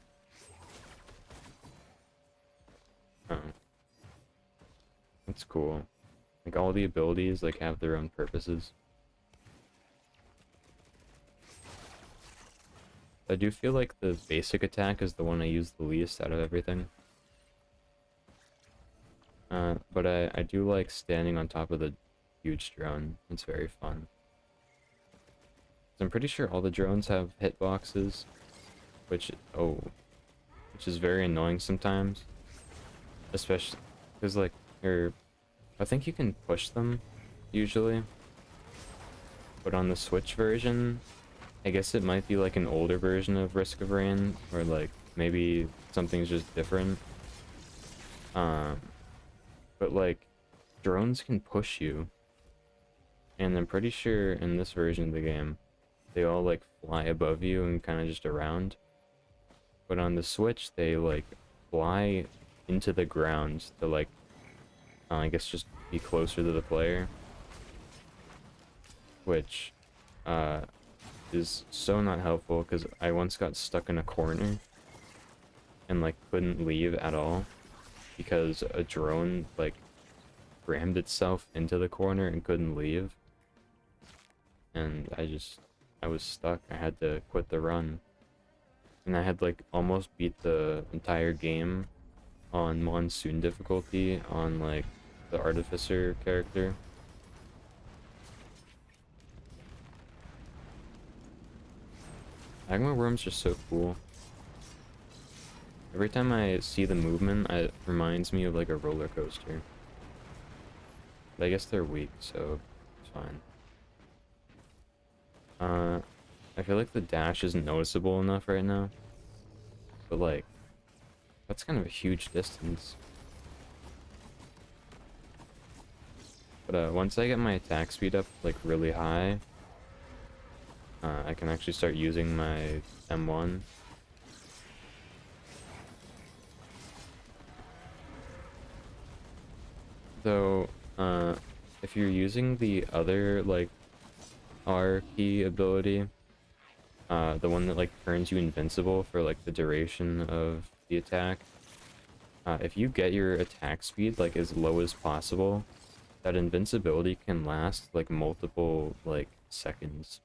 Oh, that's cool. Like all the abilities like have their own purposes. I do feel like the basic attack is the one I use the least out of everything. But I do like standing on top of the huge drone. It's very fun. I'm pretty sure all the drones have hitboxes, which is very annoying sometimes. Especially because like I think you can push them usually, but on the Switch version, I guess it might be like an older version of Risk of Rain, where like Maybe something's just different. Um, but like, drones can push you. And I'm pretty sure in this version of the game, they all like fly above you and kind of just around. But on the Switch, they like fly into the ground to like, I guess just be closer to the player. Which, uh, is so not helpful because I once got stuck in a corner and like couldn't leave at all because a drone like rammed itself into the corner and couldn't leave. And I was stuck. I had to quit the run. And I had like almost beat the entire game on monsoon difficulty on like the artificer character. Magma worms are so cool. Every time I see the movement, it reminds me of like a roller coaster. But I guess they're weak, so it's fine. I feel like the dash isn't noticeable enough right now. But like, that's kind of a huge distance. But once I get my attack speed up like really high, I can actually start using my M1. Though, if you're using the other like R key ability, the one that like turns you invincible for like the duration of the attack, if you get your attack speed like as low as possible, that invincibility can last like multiple like seconds.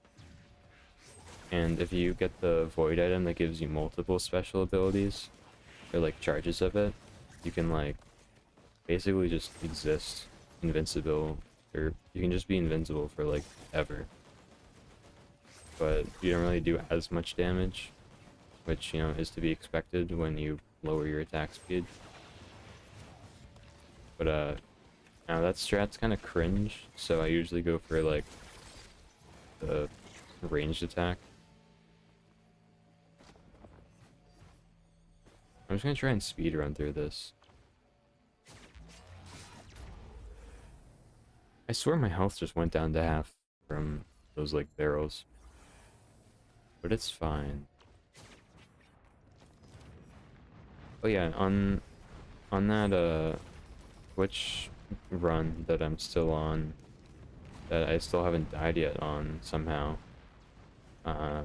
And if you get the void item that gives you multiple special abilities, or like charges of it, you can like basically just exist invincible, or you can just be invincible for like ever. But you don't really do as much damage, which, you know, is to be expected when you lower your attack speed. But now that strat's kind of cringe, so I usually go for like the ranged attack. I'm just gonna try and speed run through this. I swear my health just went down to half from those like barrels. But it's fine. Oh yeah, on that Twitch run that I'm still on, that I still haven't died yet on somehow. I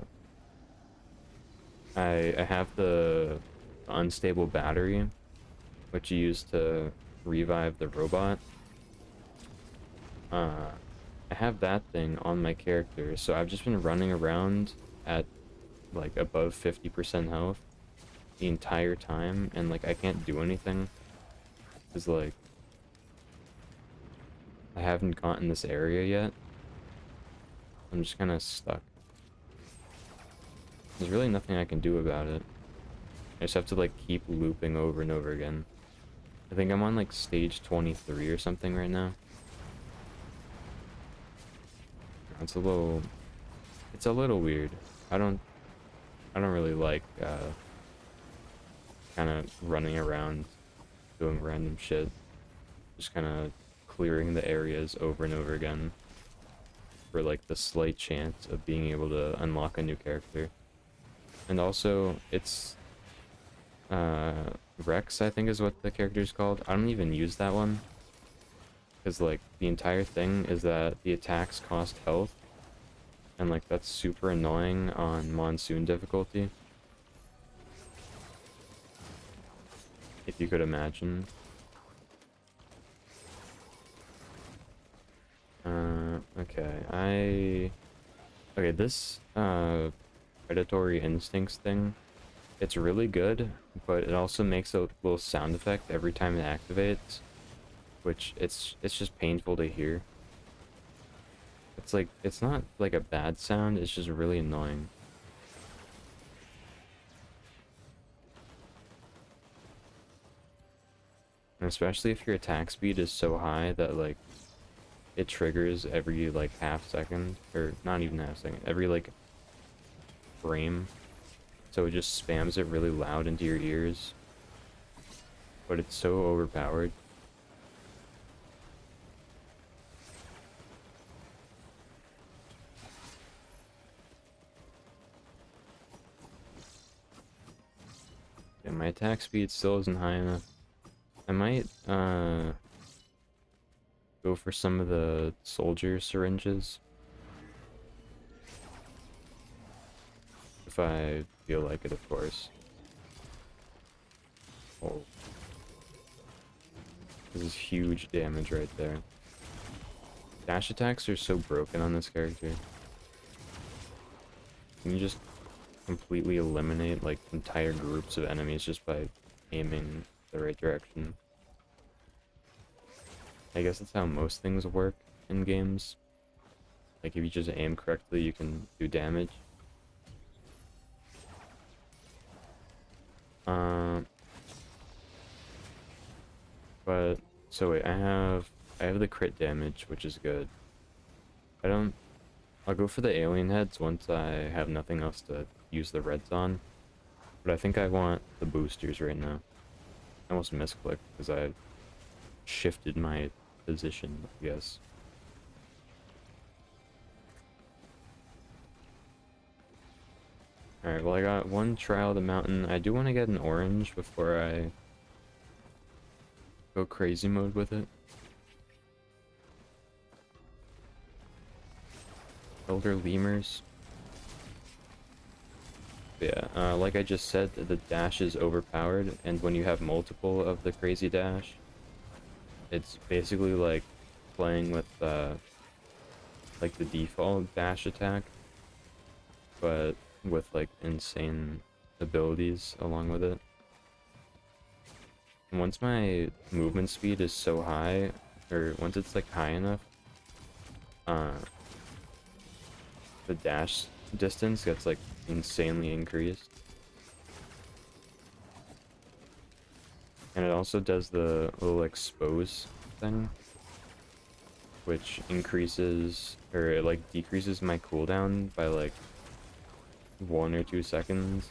have the unstable battery, which you use to revive the robot. I have that thing on my character, so I've just been running around at like above 50% health the entire time, and like I can't do anything because like I haven't gotten this area yet. I'm just kind of stuck. There's really nothing I can do about it. I just have to like keep looping over and over again. I think I'm on like stage 23 or something right now. It's a little weird. I don't really like kind of running around doing random shit. Just kind of clearing the areas over and over again for like the slight chance of being able to unlock a new character. And also, it's Rex, I think is what the character's called. I don't even use that one because like the entire thing is that the attacks cost health, and like that's super annoying on monsoon difficulty, if you could imagine. Okay, this predatory instincts thing, it's really good, but it also makes a little sound effect every time it activates, which it's just painful to hear. It's like, it's not like a bad sound, it's just really annoying. And especially if your attack speed is so high that like it triggers every like half second, or not even half second, every like frame. so it just spams it really loud into your ears. But it's so overpowered. Yeah, my attack speed still isn't high enough. I might go for some of the soldier syringes. If I feel like it, of course. Oh. This is huge damage right there. Dash attacks are so broken on this character. Can you just completely eliminate like entire groups of enemies just by aiming the right direction? I guess that's how most things work in games. Like if you just aim correctly, you can do damage. But so wait, I have the crit damage, which is good. I'll go for the alien heads once I have nothing else to use the reds on. But I think I want the boosters right now. I almost misclicked because I shifted my position, I guess. Alright, well I got one trial of the mountain. I do want to get an orange before I go crazy mode with it. Elder lemurs. Yeah, like I just said, the dash is overpowered, and when you have multiple of the crazy dash, it's basically like playing with like the default dash attack, but with like insane abilities along with it. And once my movement speed is so high, or once it's like high enough, the dash distance gets like insanely increased. And it also does the little expose thing, which increases, or it like decreases my cooldown by like 1 or 2 seconds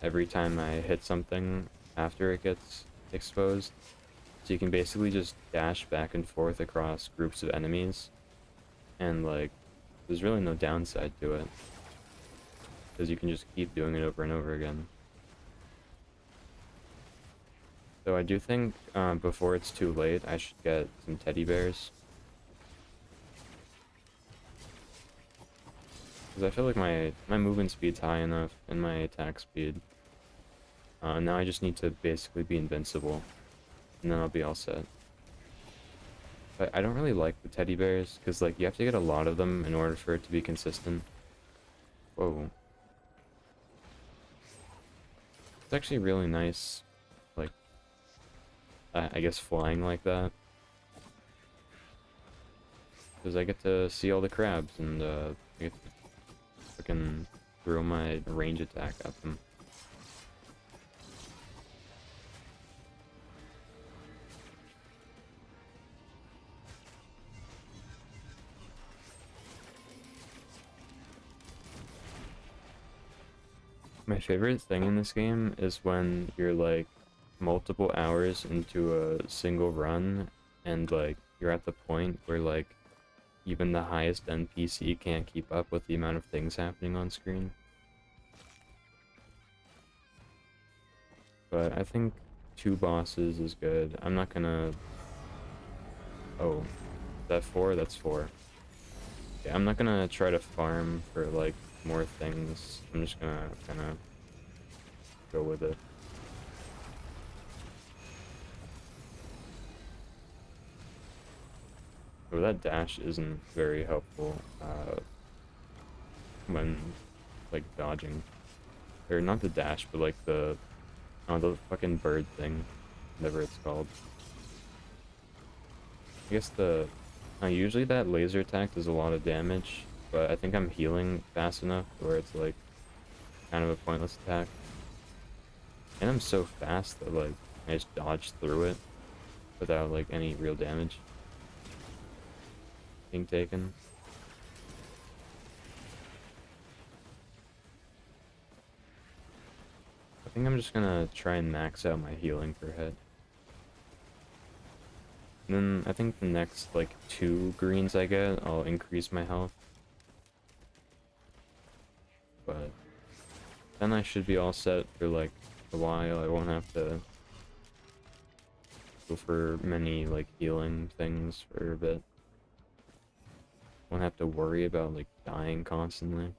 every time I hit something after it gets exposed. So you can basically just dash back and forth across groups of enemies, and like there's really no downside to it, because you can just keep doing it over and over again. So I do think before it's too late, I should get some teddy bears. Because I feel like my movement speed's high enough, and my attack speed. Now I just need to basically be invincible, and then I'll be all set. But I don't really like the teddy bears, because like you have to get a lot of them in order for it to be consistent. Whoa. It's actually really nice, like, I guess flying like that. Because I get to see all the crabs, and I get to fucking throw my range attack at them. My favorite thing in this game is when you're like multiple hours into a single run, and like you're at the point where like even the highest NPC can't keep up with the amount of things happening on screen. But I think 2 bosses is good. I'm not gonna... Oh, is that 4? That's 4. Yeah, I'm not gonna try to farm for like more things. I'm just gonna kind of go with it. Oh, that dash isn't very helpful when like dodging. Or not the dash, but like the fucking bird thing, whatever it's called. I guess usually that laser attack does a lot of damage, but I think I'm healing fast enough where it's like kind of a pointless attack. And I'm so fast that like I just dodge through it without like any real damage being taken. think I'm just gonna try and max out my healing per head. And then I think the next, like, 2 greens I get, I'll increase my health. But then I should be all set for, like, a while. I won't have to go for many, like, healing things for a bit. Won't have to worry about, like, dying constantly.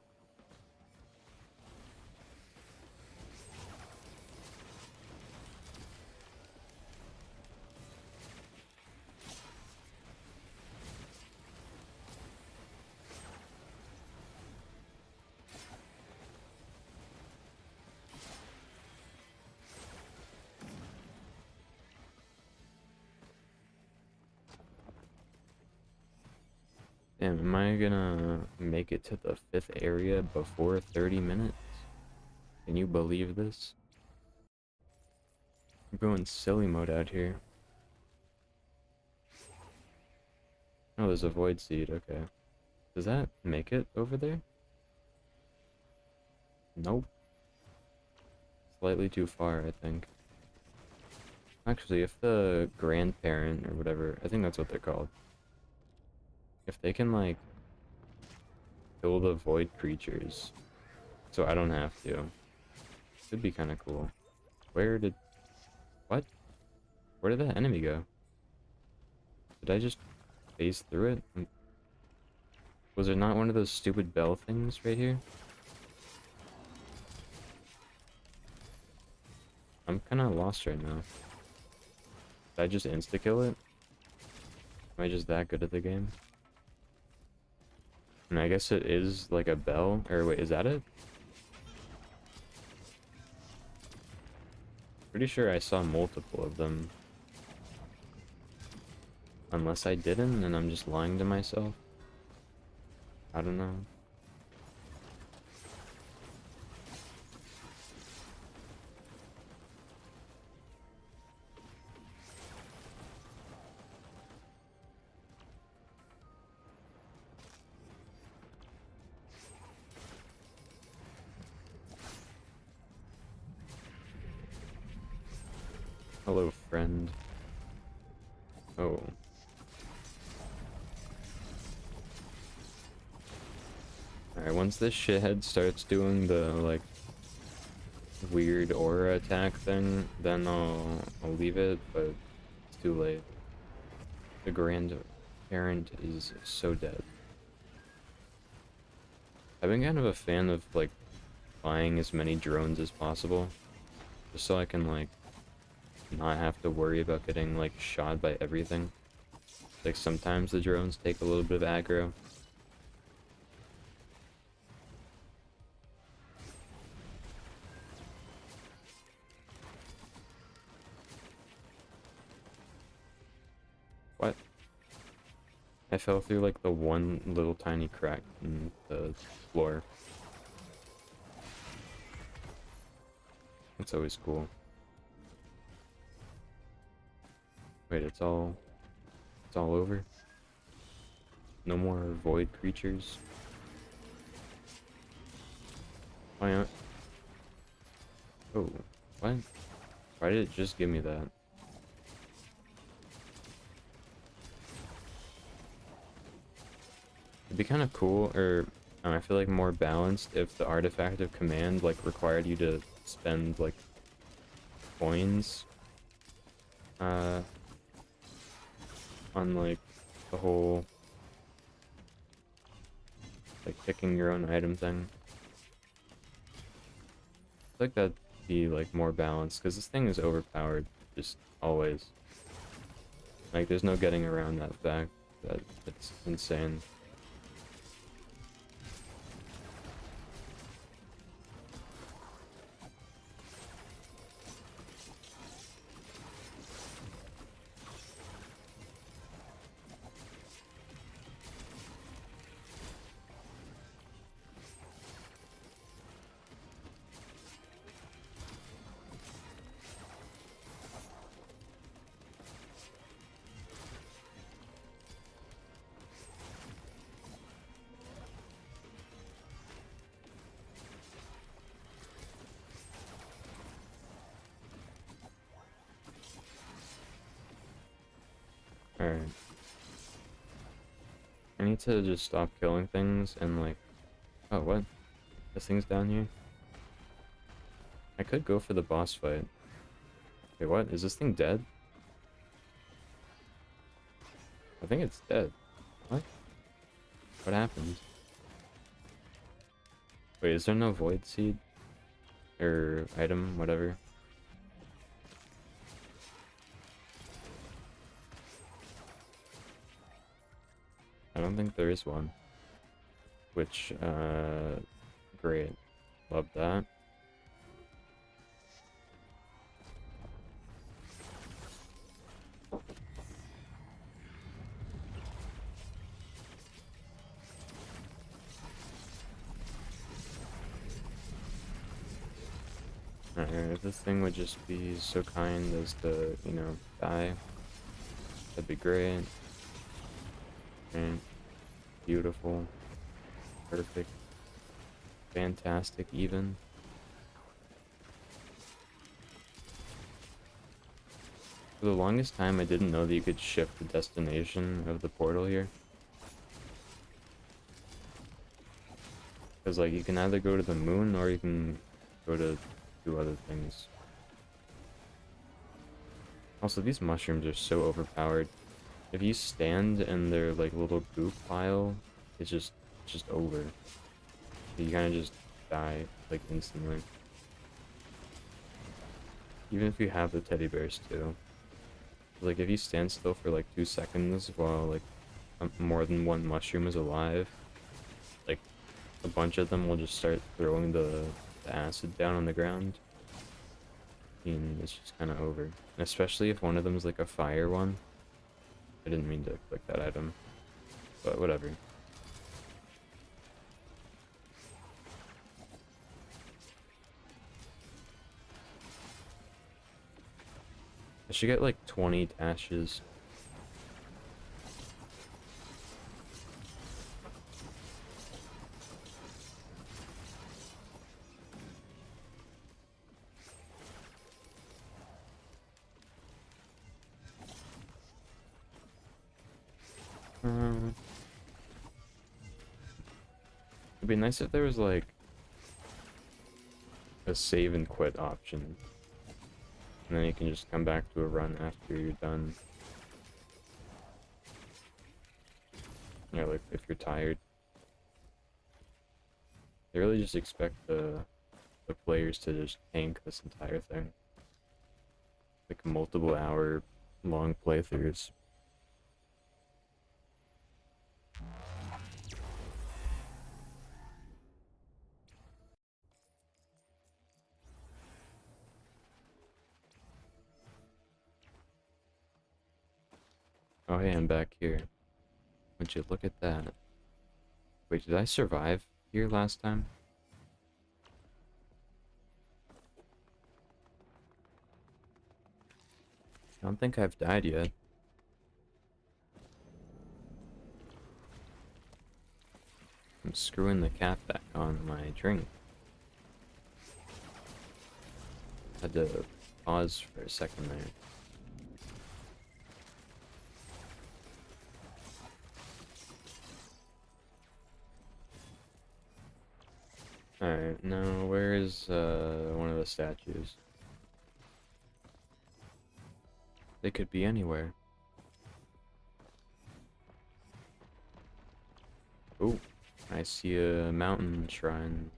Damn, am I gonna make it to the 5th area before 30 minutes? Can you believe this? I'm going silly mode out here. Oh, there's a void seed, okay. Does that make it over there? Nope. Slightly too far, I think. Actually, if the grandparent or whatever, I think that's what they're called. If they can, like, kill the void creatures, so I don't have to. Could be kind of cool. Where did... What? Where did that enemy go? Did I just phase through it? Was there not one of those stupid bell things right here? I'm kind of lost right now. Did I just insta-kill it? Am I just that good at the game? And I guess it is like a bell. Or wait, is that it? Pretty sure I saw multiple of them. Unless I didn't, and I'm just lying to myself. I don't know. Hello, friend. Oh. Alright, once this shithead starts doing the, like, weird aura attack thing, then I'll leave it, but it's too late. The grandparent is so dead. I've been kind of a fan of, like, buying as many drones as possible, just so I can, like, not have to worry about getting, like, shot by everything. Like, sometimes the drones take a little bit of aggro. What? I fell through, like, the one little tiny crack in the floor. That's always cool. Wait, it's all over? No more void creatures? Why not? Oh, what? Why did it just give me that? It'd be kind of cool, or I feel like more balanced if the artifact of command, like, required you to spend, like, coins on, like, the whole, like, picking your own item thing. I feel like that'd be, like, more balanced, because this thing is overpowered, just always. Like, there's no getting around that fact. That it's insane. Alright. I need to just stop killing things and like... Oh, what? This thing's down here? I could go for the boss fight. Wait, what? Is this thing dead? I think it's dead. What? What happened? Wait, is there no void seed? Or item, whatever? I don't think there is one. Which, great. Love that. If this thing would just be so kind as to, you know, die, that'd be great. And beautiful. Perfect. Fantastic, even. For the longest time, I didn't know that you could shift the destination of the portal here. Because, like, you can either go to the moon or you can go to do other things. Also, these mushrooms are so overpowered. If you stand in their, like, little goop pile, it's just over. You kind of just die, like, instantly. Even if you have the teddy bears, too. Like, if you stand still for, like, 2 seconds while, like, more than one mushroom is alive, like, a bunch of them will just start throwing the acid down on the ground. And it's just kind of over. And especially if one of them is, like, a fire one. I didn't mean to click that item. But whatever. I should get like 20 dashes. It'd be nice if there was like a save and quit option. And then you can just come back to a run after you're done. You know, like if you're tired. They really just expect the players to just tank this entire thing. Like multiple hour long playthroughs. Oh hey, I'm back here. Would you look at that? Wait, did I survive here last time? I don't think I've died yet. I'm screwing the cap back on my drink. Had to pause for a second there. Alright, now where is one of the statues? They could be anywhere. Oh, I see a mountain shrine.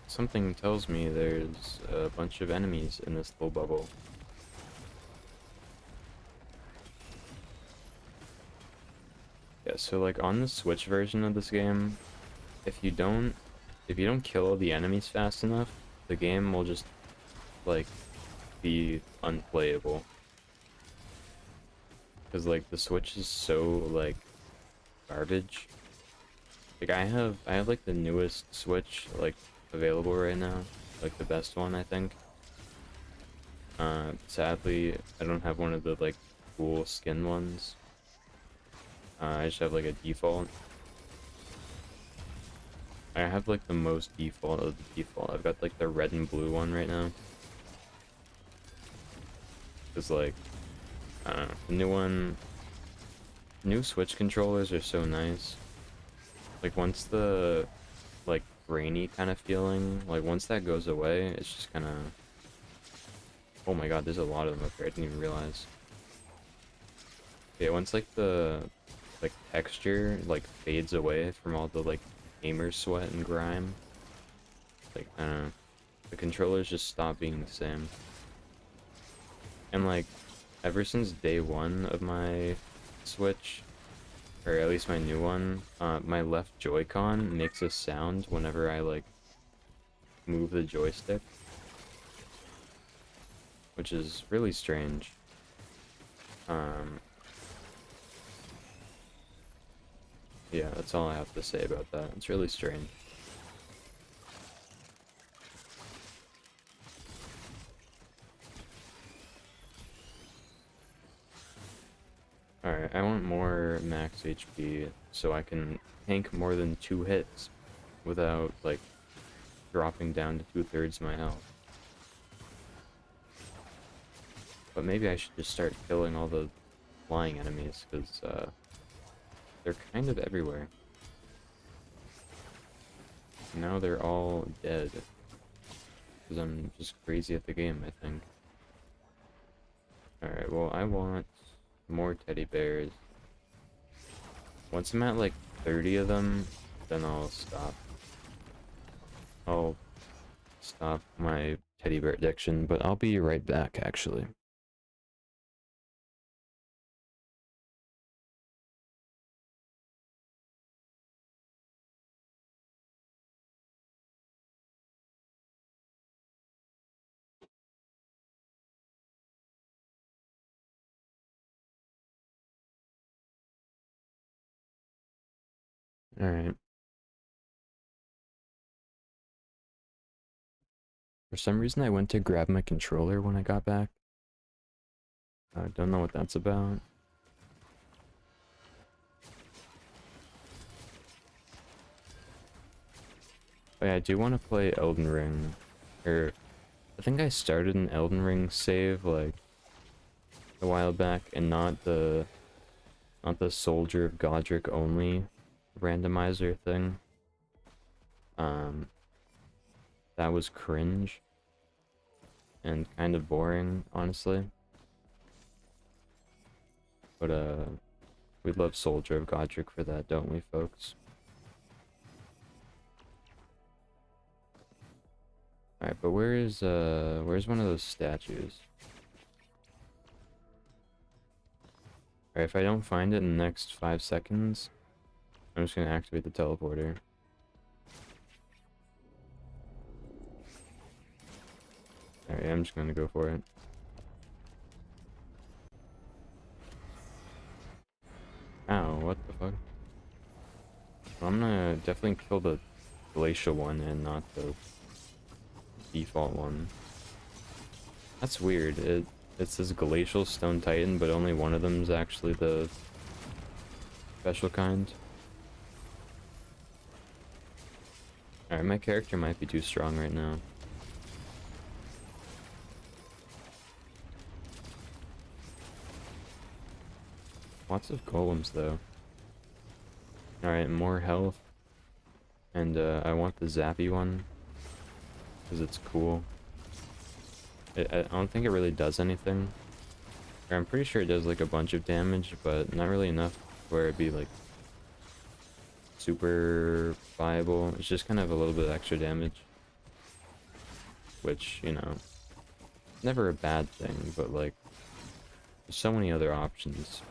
Something tells me there's a bunch of enemies in this little bubble. Yeah, so like on the Switch version of this game, if you don't kill all the enemies fast enough, the game will just like be unplayable. Cause like the Switch is so like garbage. Like I have like the newest Switch like available right now, like the best one I think. Sadly I don't have one of the like cool skin ones. I just have like a default. I have like the most default of the default. I've got like the red and blue one right now. Cause like, I don't know, the new one, new Switch controllers are so nice. Like once the like grainy kind of feeling, like once that goes away, it's just kind of, oh my god, there's a lot of them up here. I didn't even realize. Yeah, once like the like texture like fades away from all the like gamer sweat and grime, like I don't know, the controllers just stop being the same. And like ever since day one of my Switch, or at least my new one, my left Joy-Con makes a sound whenever I like move the joystick, which is really strange. Yeah, that's all I have to say about that. It's really strange. Alright, I want more max HP so I can tank more than 2 hits without, like, dropping down to 2/3 my health. But maybe I should just start killing all the flying enemies, because, they're kind of everywhere. Now they're all dead. Because I'm just crazy at the game, I think. Alright, well, I want more teddy bears. Once I'm at, like, 30 of them, then I'll stop. I'll stop my teddy bear addiction, but I'll be right back, actually. Alright. For some reason, I went to grab my controller when I got back. I don't know what that's about. But yeah, I do want to play Elden Ring. Or, I think I started an Elden Ring save, like, a while back, and not the Soldier of Godric only randomizer thing. That was cringe. And kind of boring, honestly. But, we love Soldier of Godric for that, don't we, folks? Alright, but where's one of those statues? Alright, if I don't find it in the next 5 seconds, I'm just gonna activate the teleporter. Alright, I'm just gonna go for it. Ow, what the fuck? Well, I'm gonna definitely kill the glacial one and not the default one. That's weird. It says Glacial Stone Titan, but only one of them is actually the special kind. Alright, my character might be too strong right now. Lots of golems, though. Alright, more health. And, I want the zappy one. Because it's cool. I don't think it really does anything. Or I'm pretty sure it does, like, a bunch of damage, but not really enough where it'd be, like, super viable. It's just kind of a little bit extra damage. Which, you know, never a bad thing, but, like, there's so many other options.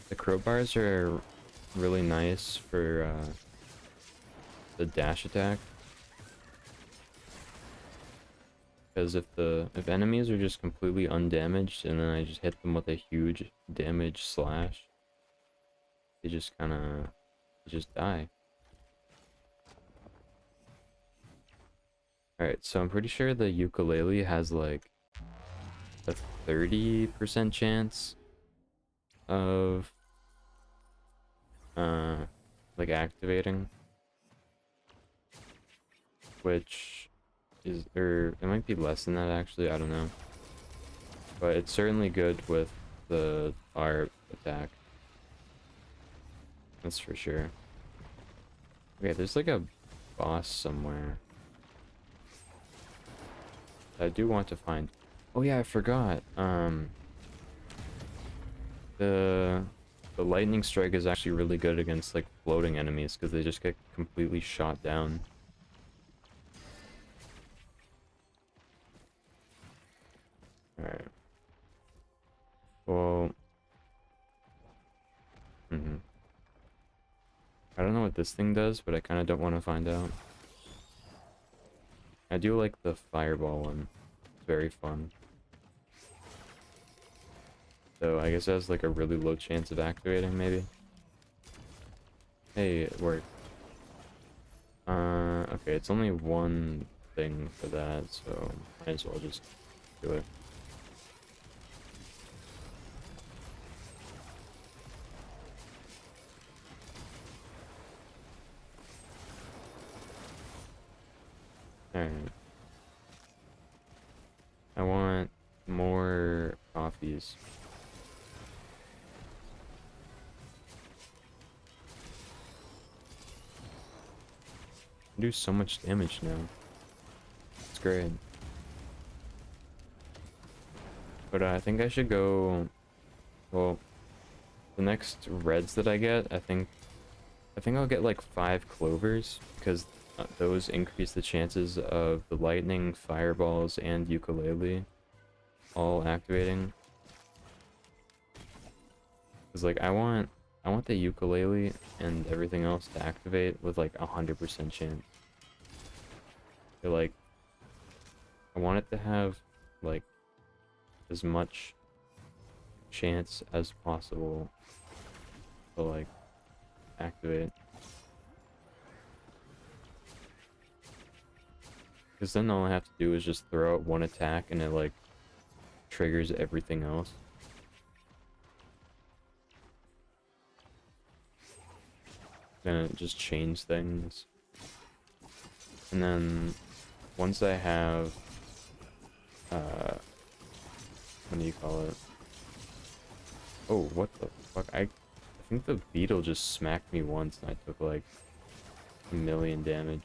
The crowbars are really nice for the dash attack. Because if enemies are just completely undamaged and then I just hit them with a huge damage slash, they just kind of just die. Alright, so I'm pretty sure the ukulele has like a 30% chance of like activating, which is, or it might be less than that actually, I don't know. But it's certainly good with the fire attack. That's for sure. Okay, there's like a boss somewhere I do want to find. Oh yeah, I forgot. The lightning strike is actually really good against like floating enemies because they just get completely shot down. Alright. Well, I don't know what this thing does, but I kind of don't want to find out. I do like the fireball one. It's very fun. So I guess it has like a really low chance of activating, maybe. Hey, it worked. Okay, it's only one thing for that, so might as well just do it. Alright. I want more coffees. I do so much damage now. It's great. But I think I should go. Well, the next reds that I get, I think I'll get like 5 clovers because those increase the chances of the lightning, fireballs, and ukulele all activating. Cause like I want the ukulele and everything else to activate with like 100% chance. So like I want it to have like as much chance as possible to like activate. Because then all I have to do is just throw out one attack and it like triggers everything else. Gonna just change things. And then once I have what do you call it? Oh, what the fuck? I think the beetle just smacked me once and I took like 1,000,000 damage.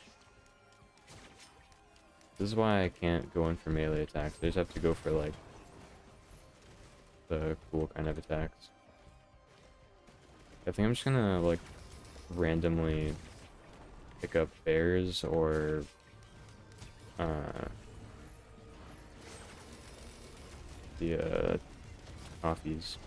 This is why I can't go in for melee attacks. I just have to go for like the cool kind of attacks. I think I'm just gonna like randomly pick up bears or the coffees.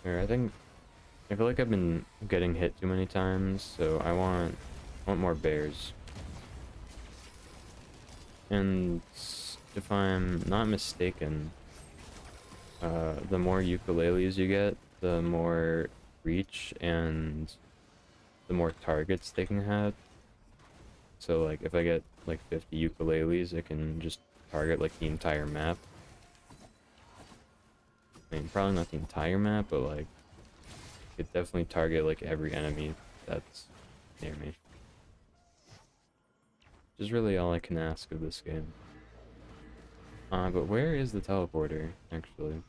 Here, I feel like I've been getting hit too many times, so I want more bears. And if I'm not mistaken, the more ukuleles you get, the more reach and the more targets they can have. So like if I get like 50 ukuleles, it can just target like the entire map. I mean, probably not the entire map, but like it definitely target like every enemy that's near me. Which is really all I can ask of this game. But where is the teleporter, actually?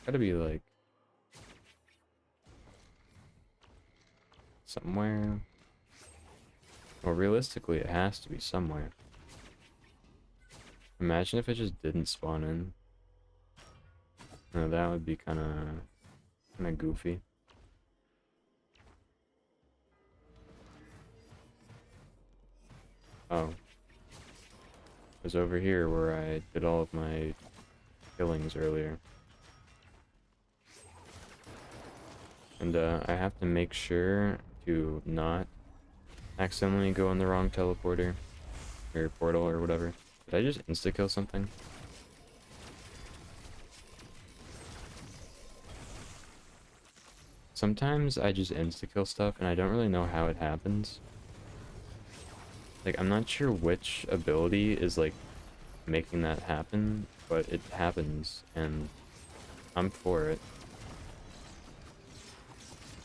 Gotta be like somewhere. Well, realistically, it has to be somewhere. Imagine if it just didn't spawn in. No, that would be kind of goofy. Oh. It was over here where I did all of my killings earlier. And I have to make sure to not accidentally go in the wrong teleporter or portal or whatever. Did I just insta-kill something? Sometimes I just insta-kill stuff and I don't really know how it happens. Like, I'm not sure which ability is, like, making that happen, but it happens, and I'm for it.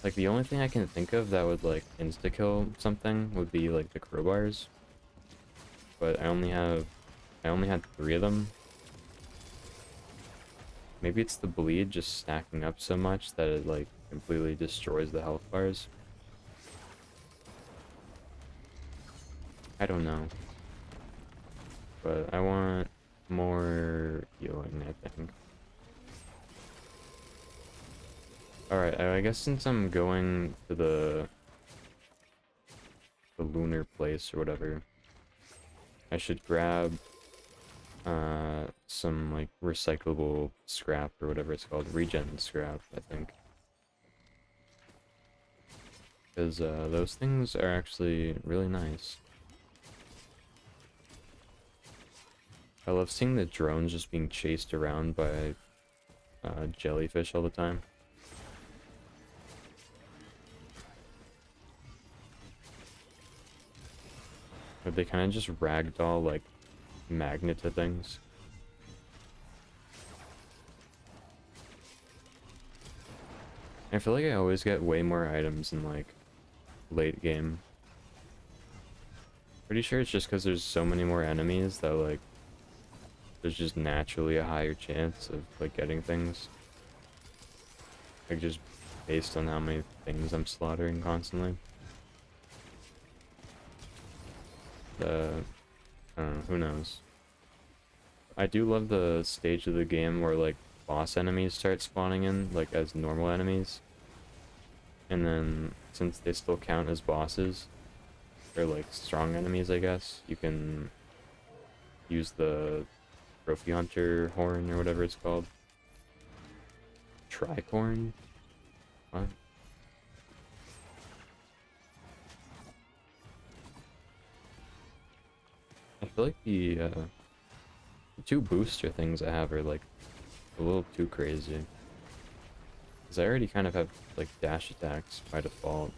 Like, the only thing I can think of that would, like, insta-kill something would be, like, the crowbars. But I only had 3 of them. Maybe it's the bleed just stacking up so much that it, like, completely destroys the health bars. I don't know. But I want more healing, I think. Alright, I guess since I'm going to the lunar place or whatever, I should grab some like recyclable scrap or whatever it's called, regen scrap, I think. Because those things are actually really nice. I love seeing the drones just being chased around by jellyfish all the time. But they kind of just ragdoll like magnet to things. I feel like I always get way more items in like late game. Pretty sure it's just because there's so many more enemies that like there's just naturally a higher chance of like getting things. Like just based on how many things I'm slaughtering constantly. I don't know, who knows. I do love the stage of the game where like boss enemies start spawning in like as normal enemies. And then since they still count as bosses, or like strong enemies I guess, you can use the trophy hunter horn or whatever it's called. Tricorn? What? I feel like the 2 booster things I have are like a little too crazy. Because I already kind of have like dash attacks by default.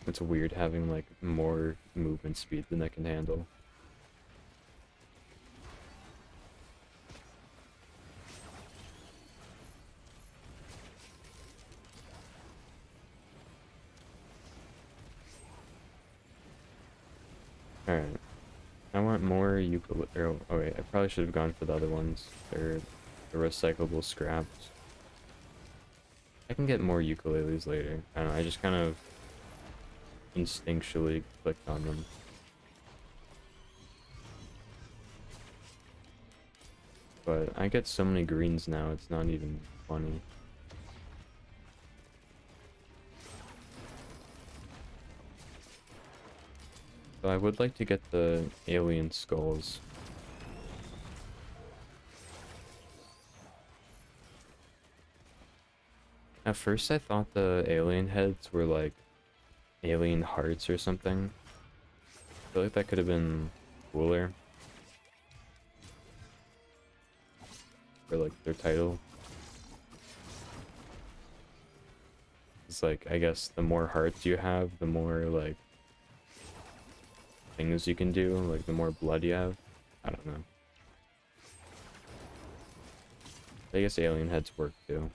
It's weird having like more movement speed than I can handle. Alright. I want more ukulele. Oh wait, I probably should have gone for the other ones. They're the recyclable scraps. I can get more ukuleles later. I don't know, I just kind of instinctually clicked on them. But I get so many greens now, it's not even funny. So I would like to get the alien skulls. At first I thought the alien heads were like alien hearts or something. I feel like that could have been cooler. For like their title. It's like, I guess the more hearts you have, the more like things you can do, like the more blood you have. I don't know. I guess alien heads work too.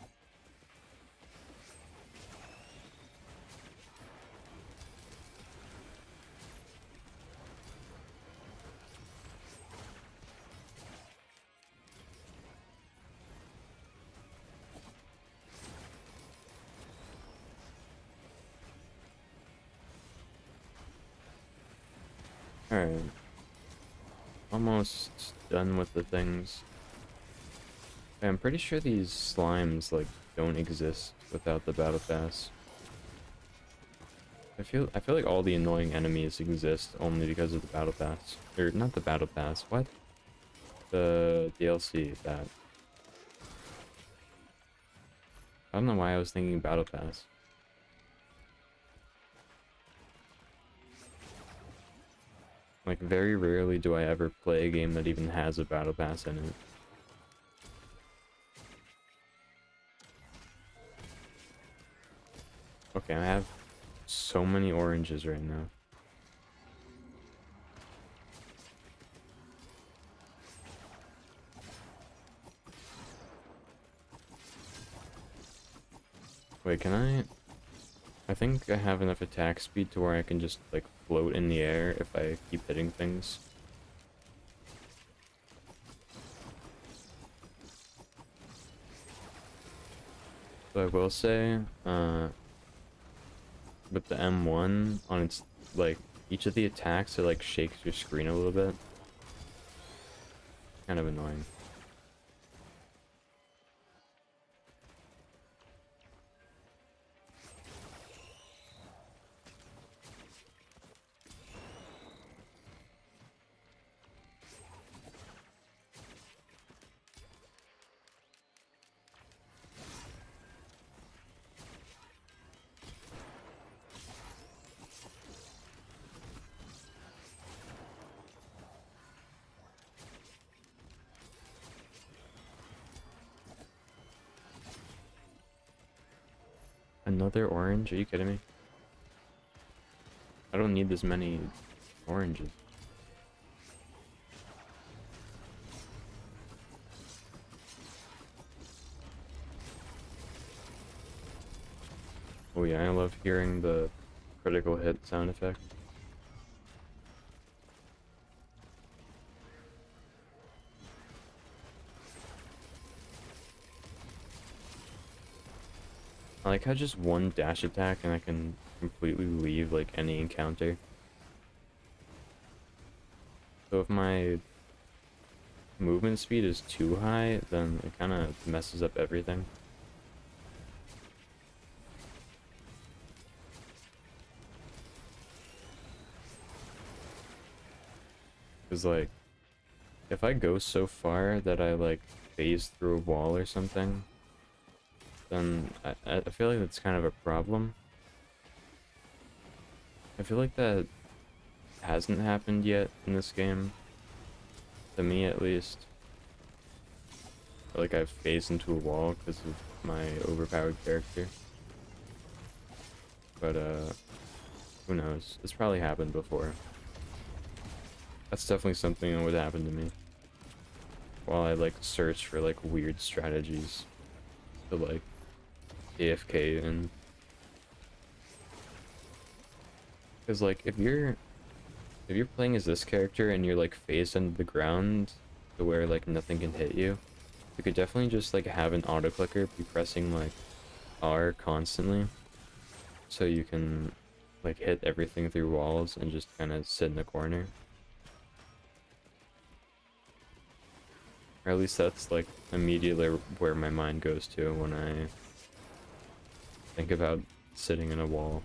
Alright. Almost done with the things. I'm pretty sure these slimes, like, don't exist without the battle pass. I feel like all the annoying enemies exist only because of the battle pass. Or, not the battle pass, what? The DLC, that. I don't know why I was thinking Battle Pass. Like, very rarely do I ever play a game that even has a Battle Pass in it. Okay, I have so many oranges right now. Wait, can I think I have enough attack speed to where I can just, like, float in the air if I keep hitting things. So I will say, with the M1 on its, like, each of the attacks, it, like, shakes your screen a little bit. Kind of annoying. Another orange? Are you kidding me? I don't need this many oranges. Oh yeah, I love hearing the critical hit sound effect. I like how just one dash attack and I can completely leave, like, any encounter. So if my movement speed is too high, then it kind of messes up everything. Because, like, if I go so far that I, like, phase through a wall or something, then I feel like that's kind of a problem. I feel like that hasn't happened yet in this game. To me, at least. Like, I've phased into a wall because of my overpowered character. But, who knows? It's probably happened before. That's definitely something that would happen to me. While I, like, search for, like, weird strategies to, like, AFK and... Because, like, if you're playing as this character and you're, like, phased into the ground to where, like, nothing can hit you, you could definitely just, like, have an auto-clicker be pressing, like, R constantly. So you can, like, hit everything through walls and just kind of sit in the corner. Or at least that's, like, immediately where my mind goes to when I think about sitting in a wall.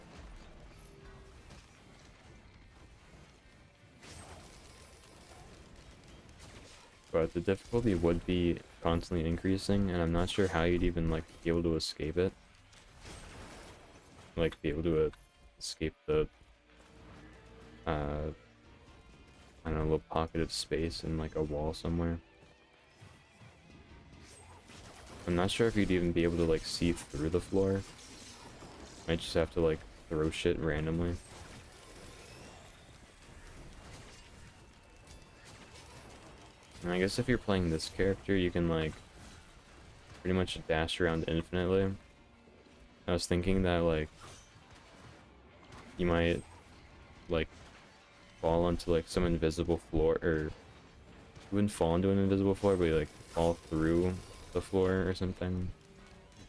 But the difficulty would be constantly increasing, and I'm not sure how you'd even, like, be able to escape it. Like, be able to escape the, I don't know, little pocket of space in, like, a wall somewhere. I'm not sure if you'd even be able to, like, see through the floor. Might just have to, like, throw shit randomly. And I guess if you're playing this character, you can, like, pretty much dash around infinitely. I was thinking that, like, you might, like, fall onto, like, some invisible floor, or you wouldn't fall into an invisible floor, but you, like, fall through the floor or something.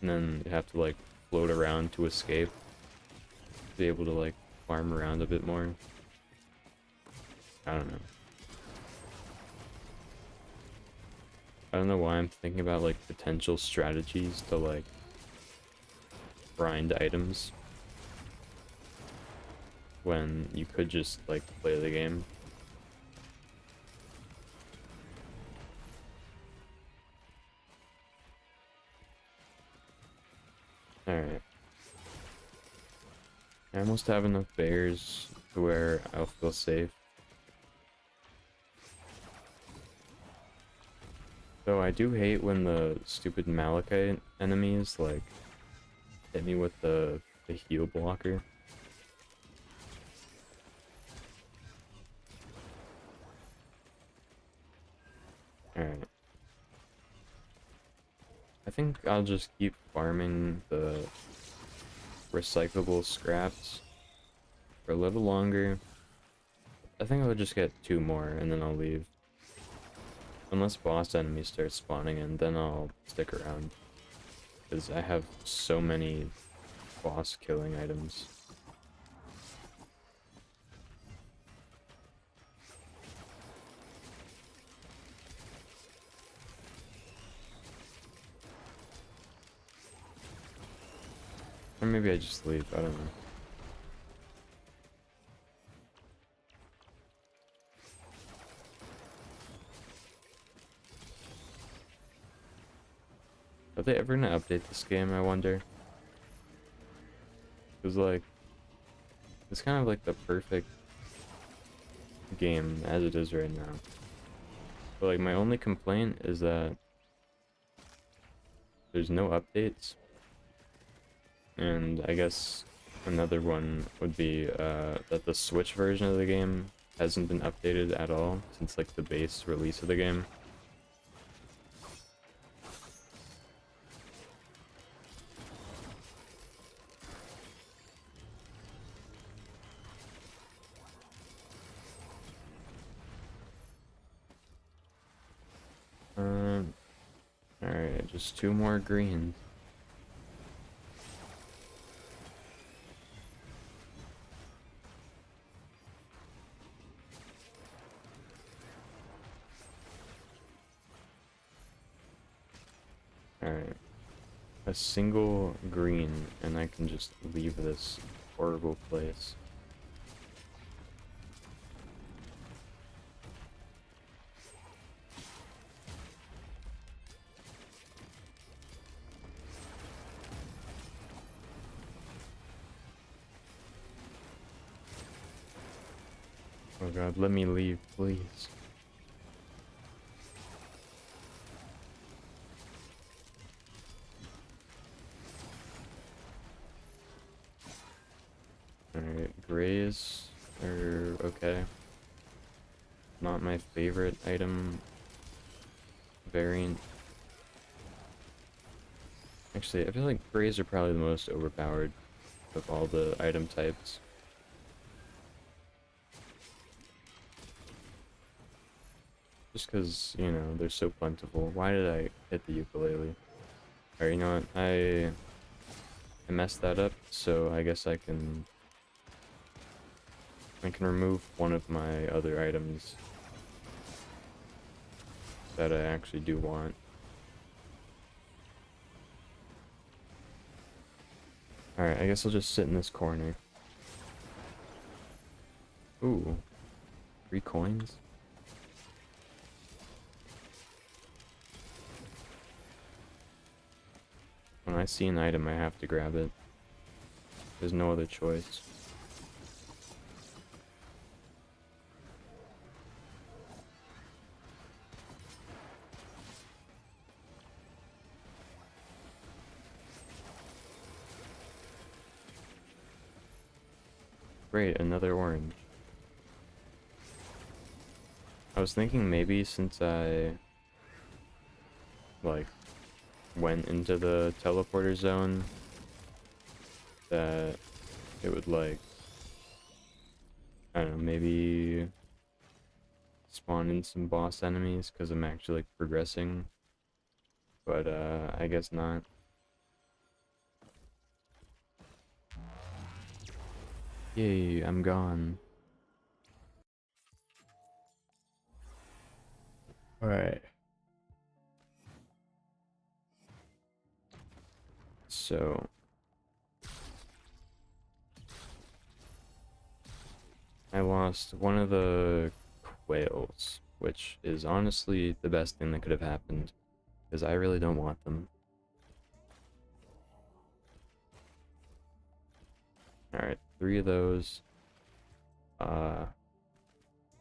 And then you have to, like, float around to escape. To be able to, like, farm around a bit more. I don't know. I don't know why I'm thinking about, like, potential strategies to, like, grind items when you could just, like, play the game. Alright. I almost have enough bears to where I'll feel safe. Though I do hate when the stupid Malachite enemies, like, hit me with the heal blocker. Alright. I think I'll just keep farming the recyclable scraps for a little longer. I think I'll just get 2 more and then I'll leave. Unless boss enemies start spawning in, then I'll stick around. Because I have so many boss killing items. Or maybe I just leave, I don't know. Are they ever gonna update this game, I wonder? Because, like, it's kind of like the perfect game as it is right now. But, like, my only complaint is that there's no updates. And I guess another one would be that the Switch version of the game hasn't been updated at all since, like, the base release of the game. Alright, just 2 more greens. Alright. A single green, and I can just leave this horrible place. Oh god, let me leave, please. Alright, grays are okay. Not my favorite item variant. Actually, I feel like grays are probably the most overpowered of all the item types. Just because, you know, they're so plentiful. Why did I hit the ukulele? Alright, you know what? I messed that up, so I guess I can remove one of my other items that I actually do want. Alright, I guess I'll just sit in this corner. Ooh. 3 coins? When I see an item, I have to grab it. There's no other choice. Great, another orange. I was thinking maybe since I, like, went into the teleporter zone, that it would, like, I don't know, maybe spawn in some boss enemies because I'm actually, like, progressing. But, I guess not. Yay, I'm gone. Alright. So... I lost one of the quails, which is honestly the best thing that could have happened, because I really don't want them. Alright, 3 of those.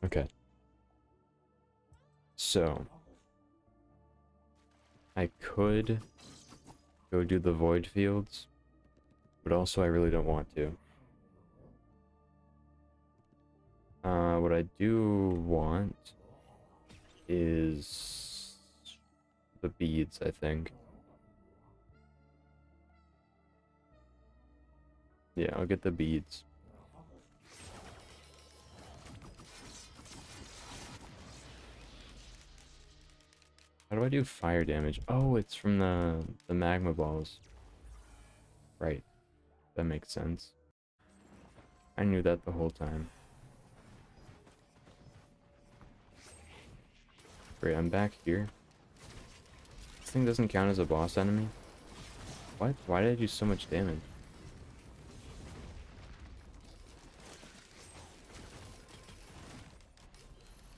Okay. So, I could go do the void fields, but also I really don't want to. What I do want is the beads, I think. Yeah, I'll get the beads. How do I do fire damage? Oh, it's from the magma balls. Right. That makes sense. I knew that the whole time. Great, I'm back here. This thing doesn't count as a boss enemy? What? Why did I do so much damage?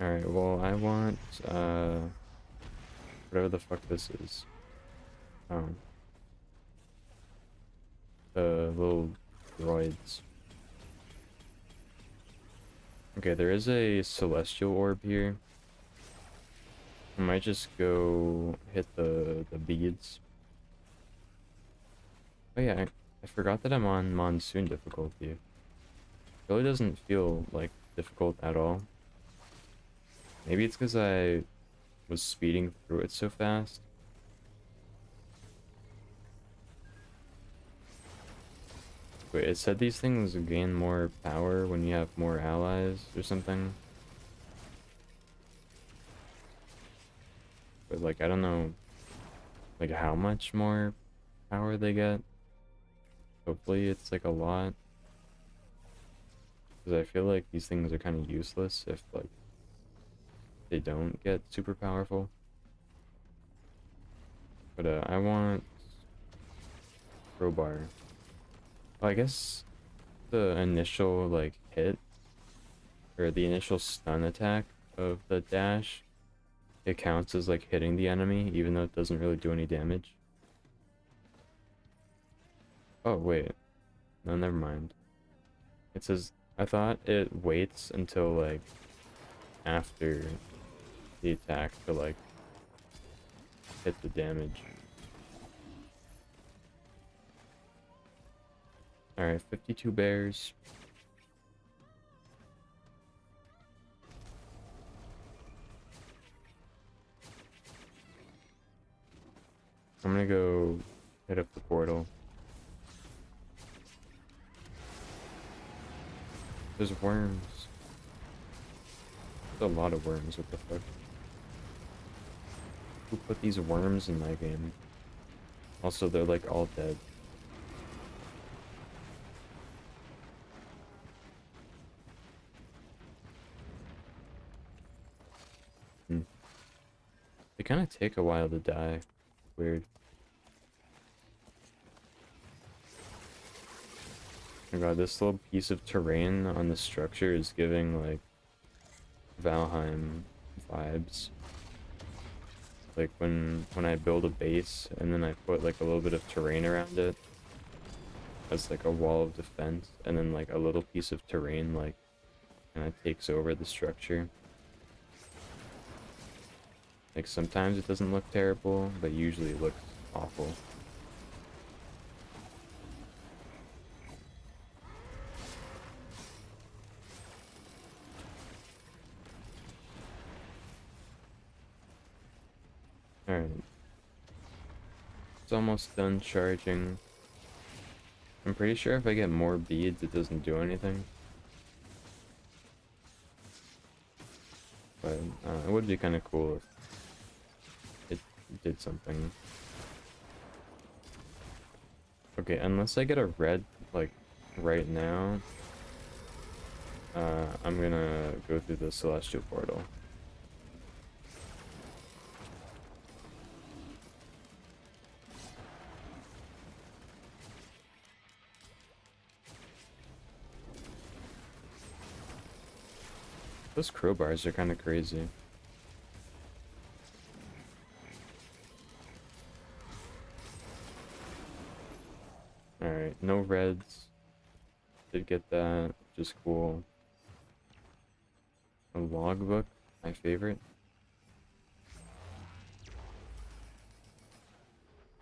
Alright, well, I want, whatever the fuck this is. The little droids. Okay, there is a celestial orb here. I might just go hit the beads. Oh yeah, I forgot that I'm on monsoon difficulty. It really doesn't feel like difficult at all. Maybe it's because I was speeding through it so fast. Wait, it said these things gain more power when you have more allies or something. But like, I don't know, like how much more power they get. Hopefully it's like a lot. Because I feel like these things are kind of useless if like they don't get super powerful. But I want crowbar. Well, I guess the initial like hit or the initial stun attack of the dash, it counts as like hitting the enemy even though it doesn't really do any damage. Oh wait, no, never mind. It says, I thought it waits until like after the attack to like hit the damage. Alright, 52 bears. I'm gonna go hit up the portal. There's worms. There's a lot of worms, what the fuck? Who put these worms in my game? Also, they're like all dead. They kind of take a while to die. Weird. Oh my god, this little piece of terrain on the structure is giving like Valheim vibes. Like when I build a base and then I put like a little bit of terrain around it as like a wall of defense, and then like a little piece of terrain like kind of takes over the structure. Like sometimes it doesn't look terrible, but usually it looks awful. Alright. It's almost done charging. I'm pretty sure if I get more beads, it doesn't do anything. But it would be kind of cool if it did something. Okay, unless I get a red, like, right now, I'm gonna go through the celestial portal. Those crowbars are kind of crazy. Alright, no reds. Did get that, which is cool. A logbook, my favorite.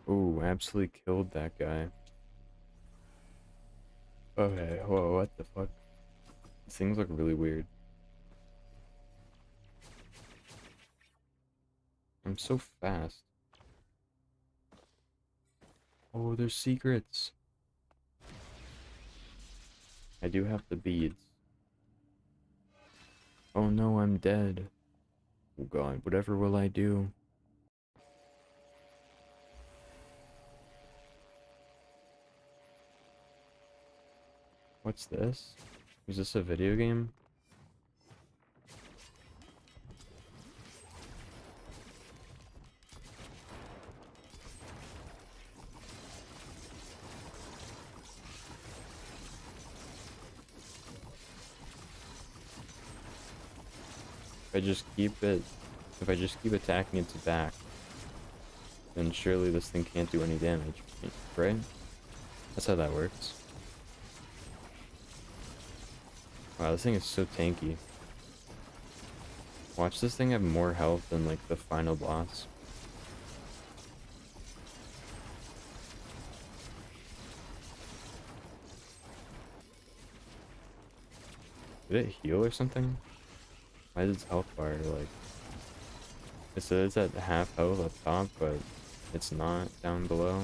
Ooh, absolutely killed that guy. Okay, whoa, what the fuck? These things look really weird. I'm so fast. Oh, there's secrets. I do have the beads. Oh no, I'm dead. Oh god, whatever will I do? What's this? Is this a video game? If I just keep it, if I just keep attacking its back, then surely this thing can't do any damage, right? That's how that works. Wow, this thing is so tanky. Watch this thing have more health than like the final boss. Did it heal or something? Why is its health bar like... It says it's at half health up top, but it's not down below.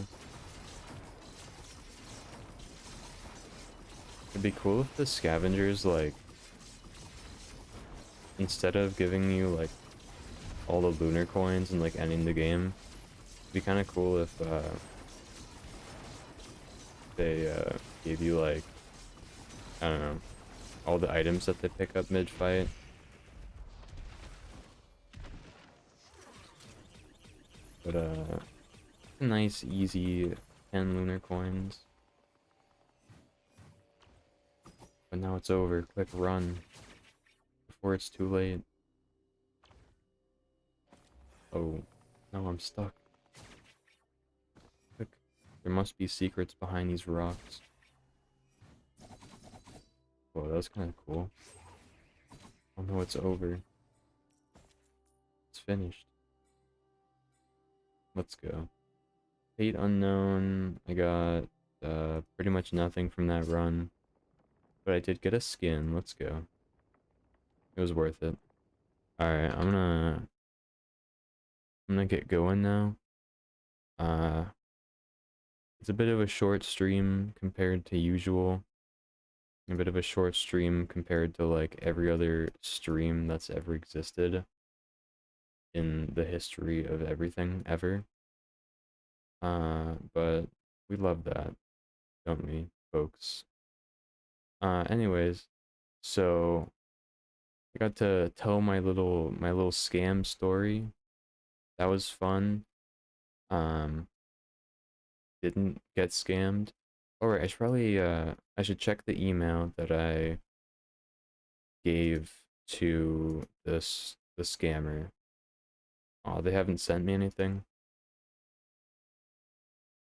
It'd be cool if the scavengers, like, instead of giving you like all the lunar coins and like ending the game, it'd be kind of cool if they gave you like, I don't know, all the items that they pick up mid-fight. But nice easy 10 lunar coins. But now it's over. Click run before it's too late. Oh, no, I'm stuck. Click. There must be secrets behind these rocks. Whoa, that was kind of cool. Oh no, it's over. It's finished. Let's go. Fate unknown. I got pretty much nothing from that run. But I did get a skin. Let's go. It was worth it. Alright, I'm gonna get going now. It's a bit of a short stream compared to usual. A bit of a short stream compared to like every other stream that's ever existed in the history of everything ever. But we love that, don't we, folks? Anyways, so I got to tell my little scam story. That was fun. Um, didn't get scammed. Alright, I should probably I should check the email that I gave to the scammer. Oh, they haven't sent me anything.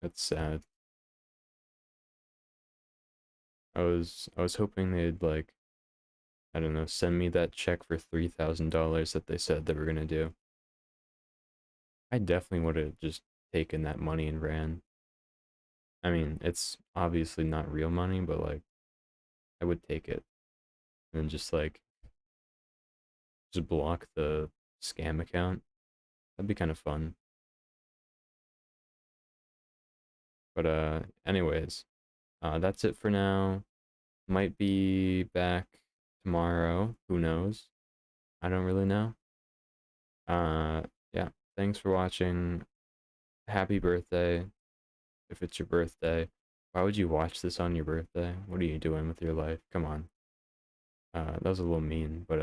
That's sad. I was hoping they'd like, I don't know, send me that check for $3,000 that they said they were gonna do. I definitely would have just taken that money and ran. I mean, it's obviously not real money, but like, I would take it and just like, just block the scam account. That'd be kind of fun. But anyways, that's it for now. Might be back tomorrow. Who knows? I don't really know. Yeah. Thanks for watching. Happy birthday. If it's your birthday. Why would you watch this on your birthday? What are you doing with your life? Come on. That was a little mean, but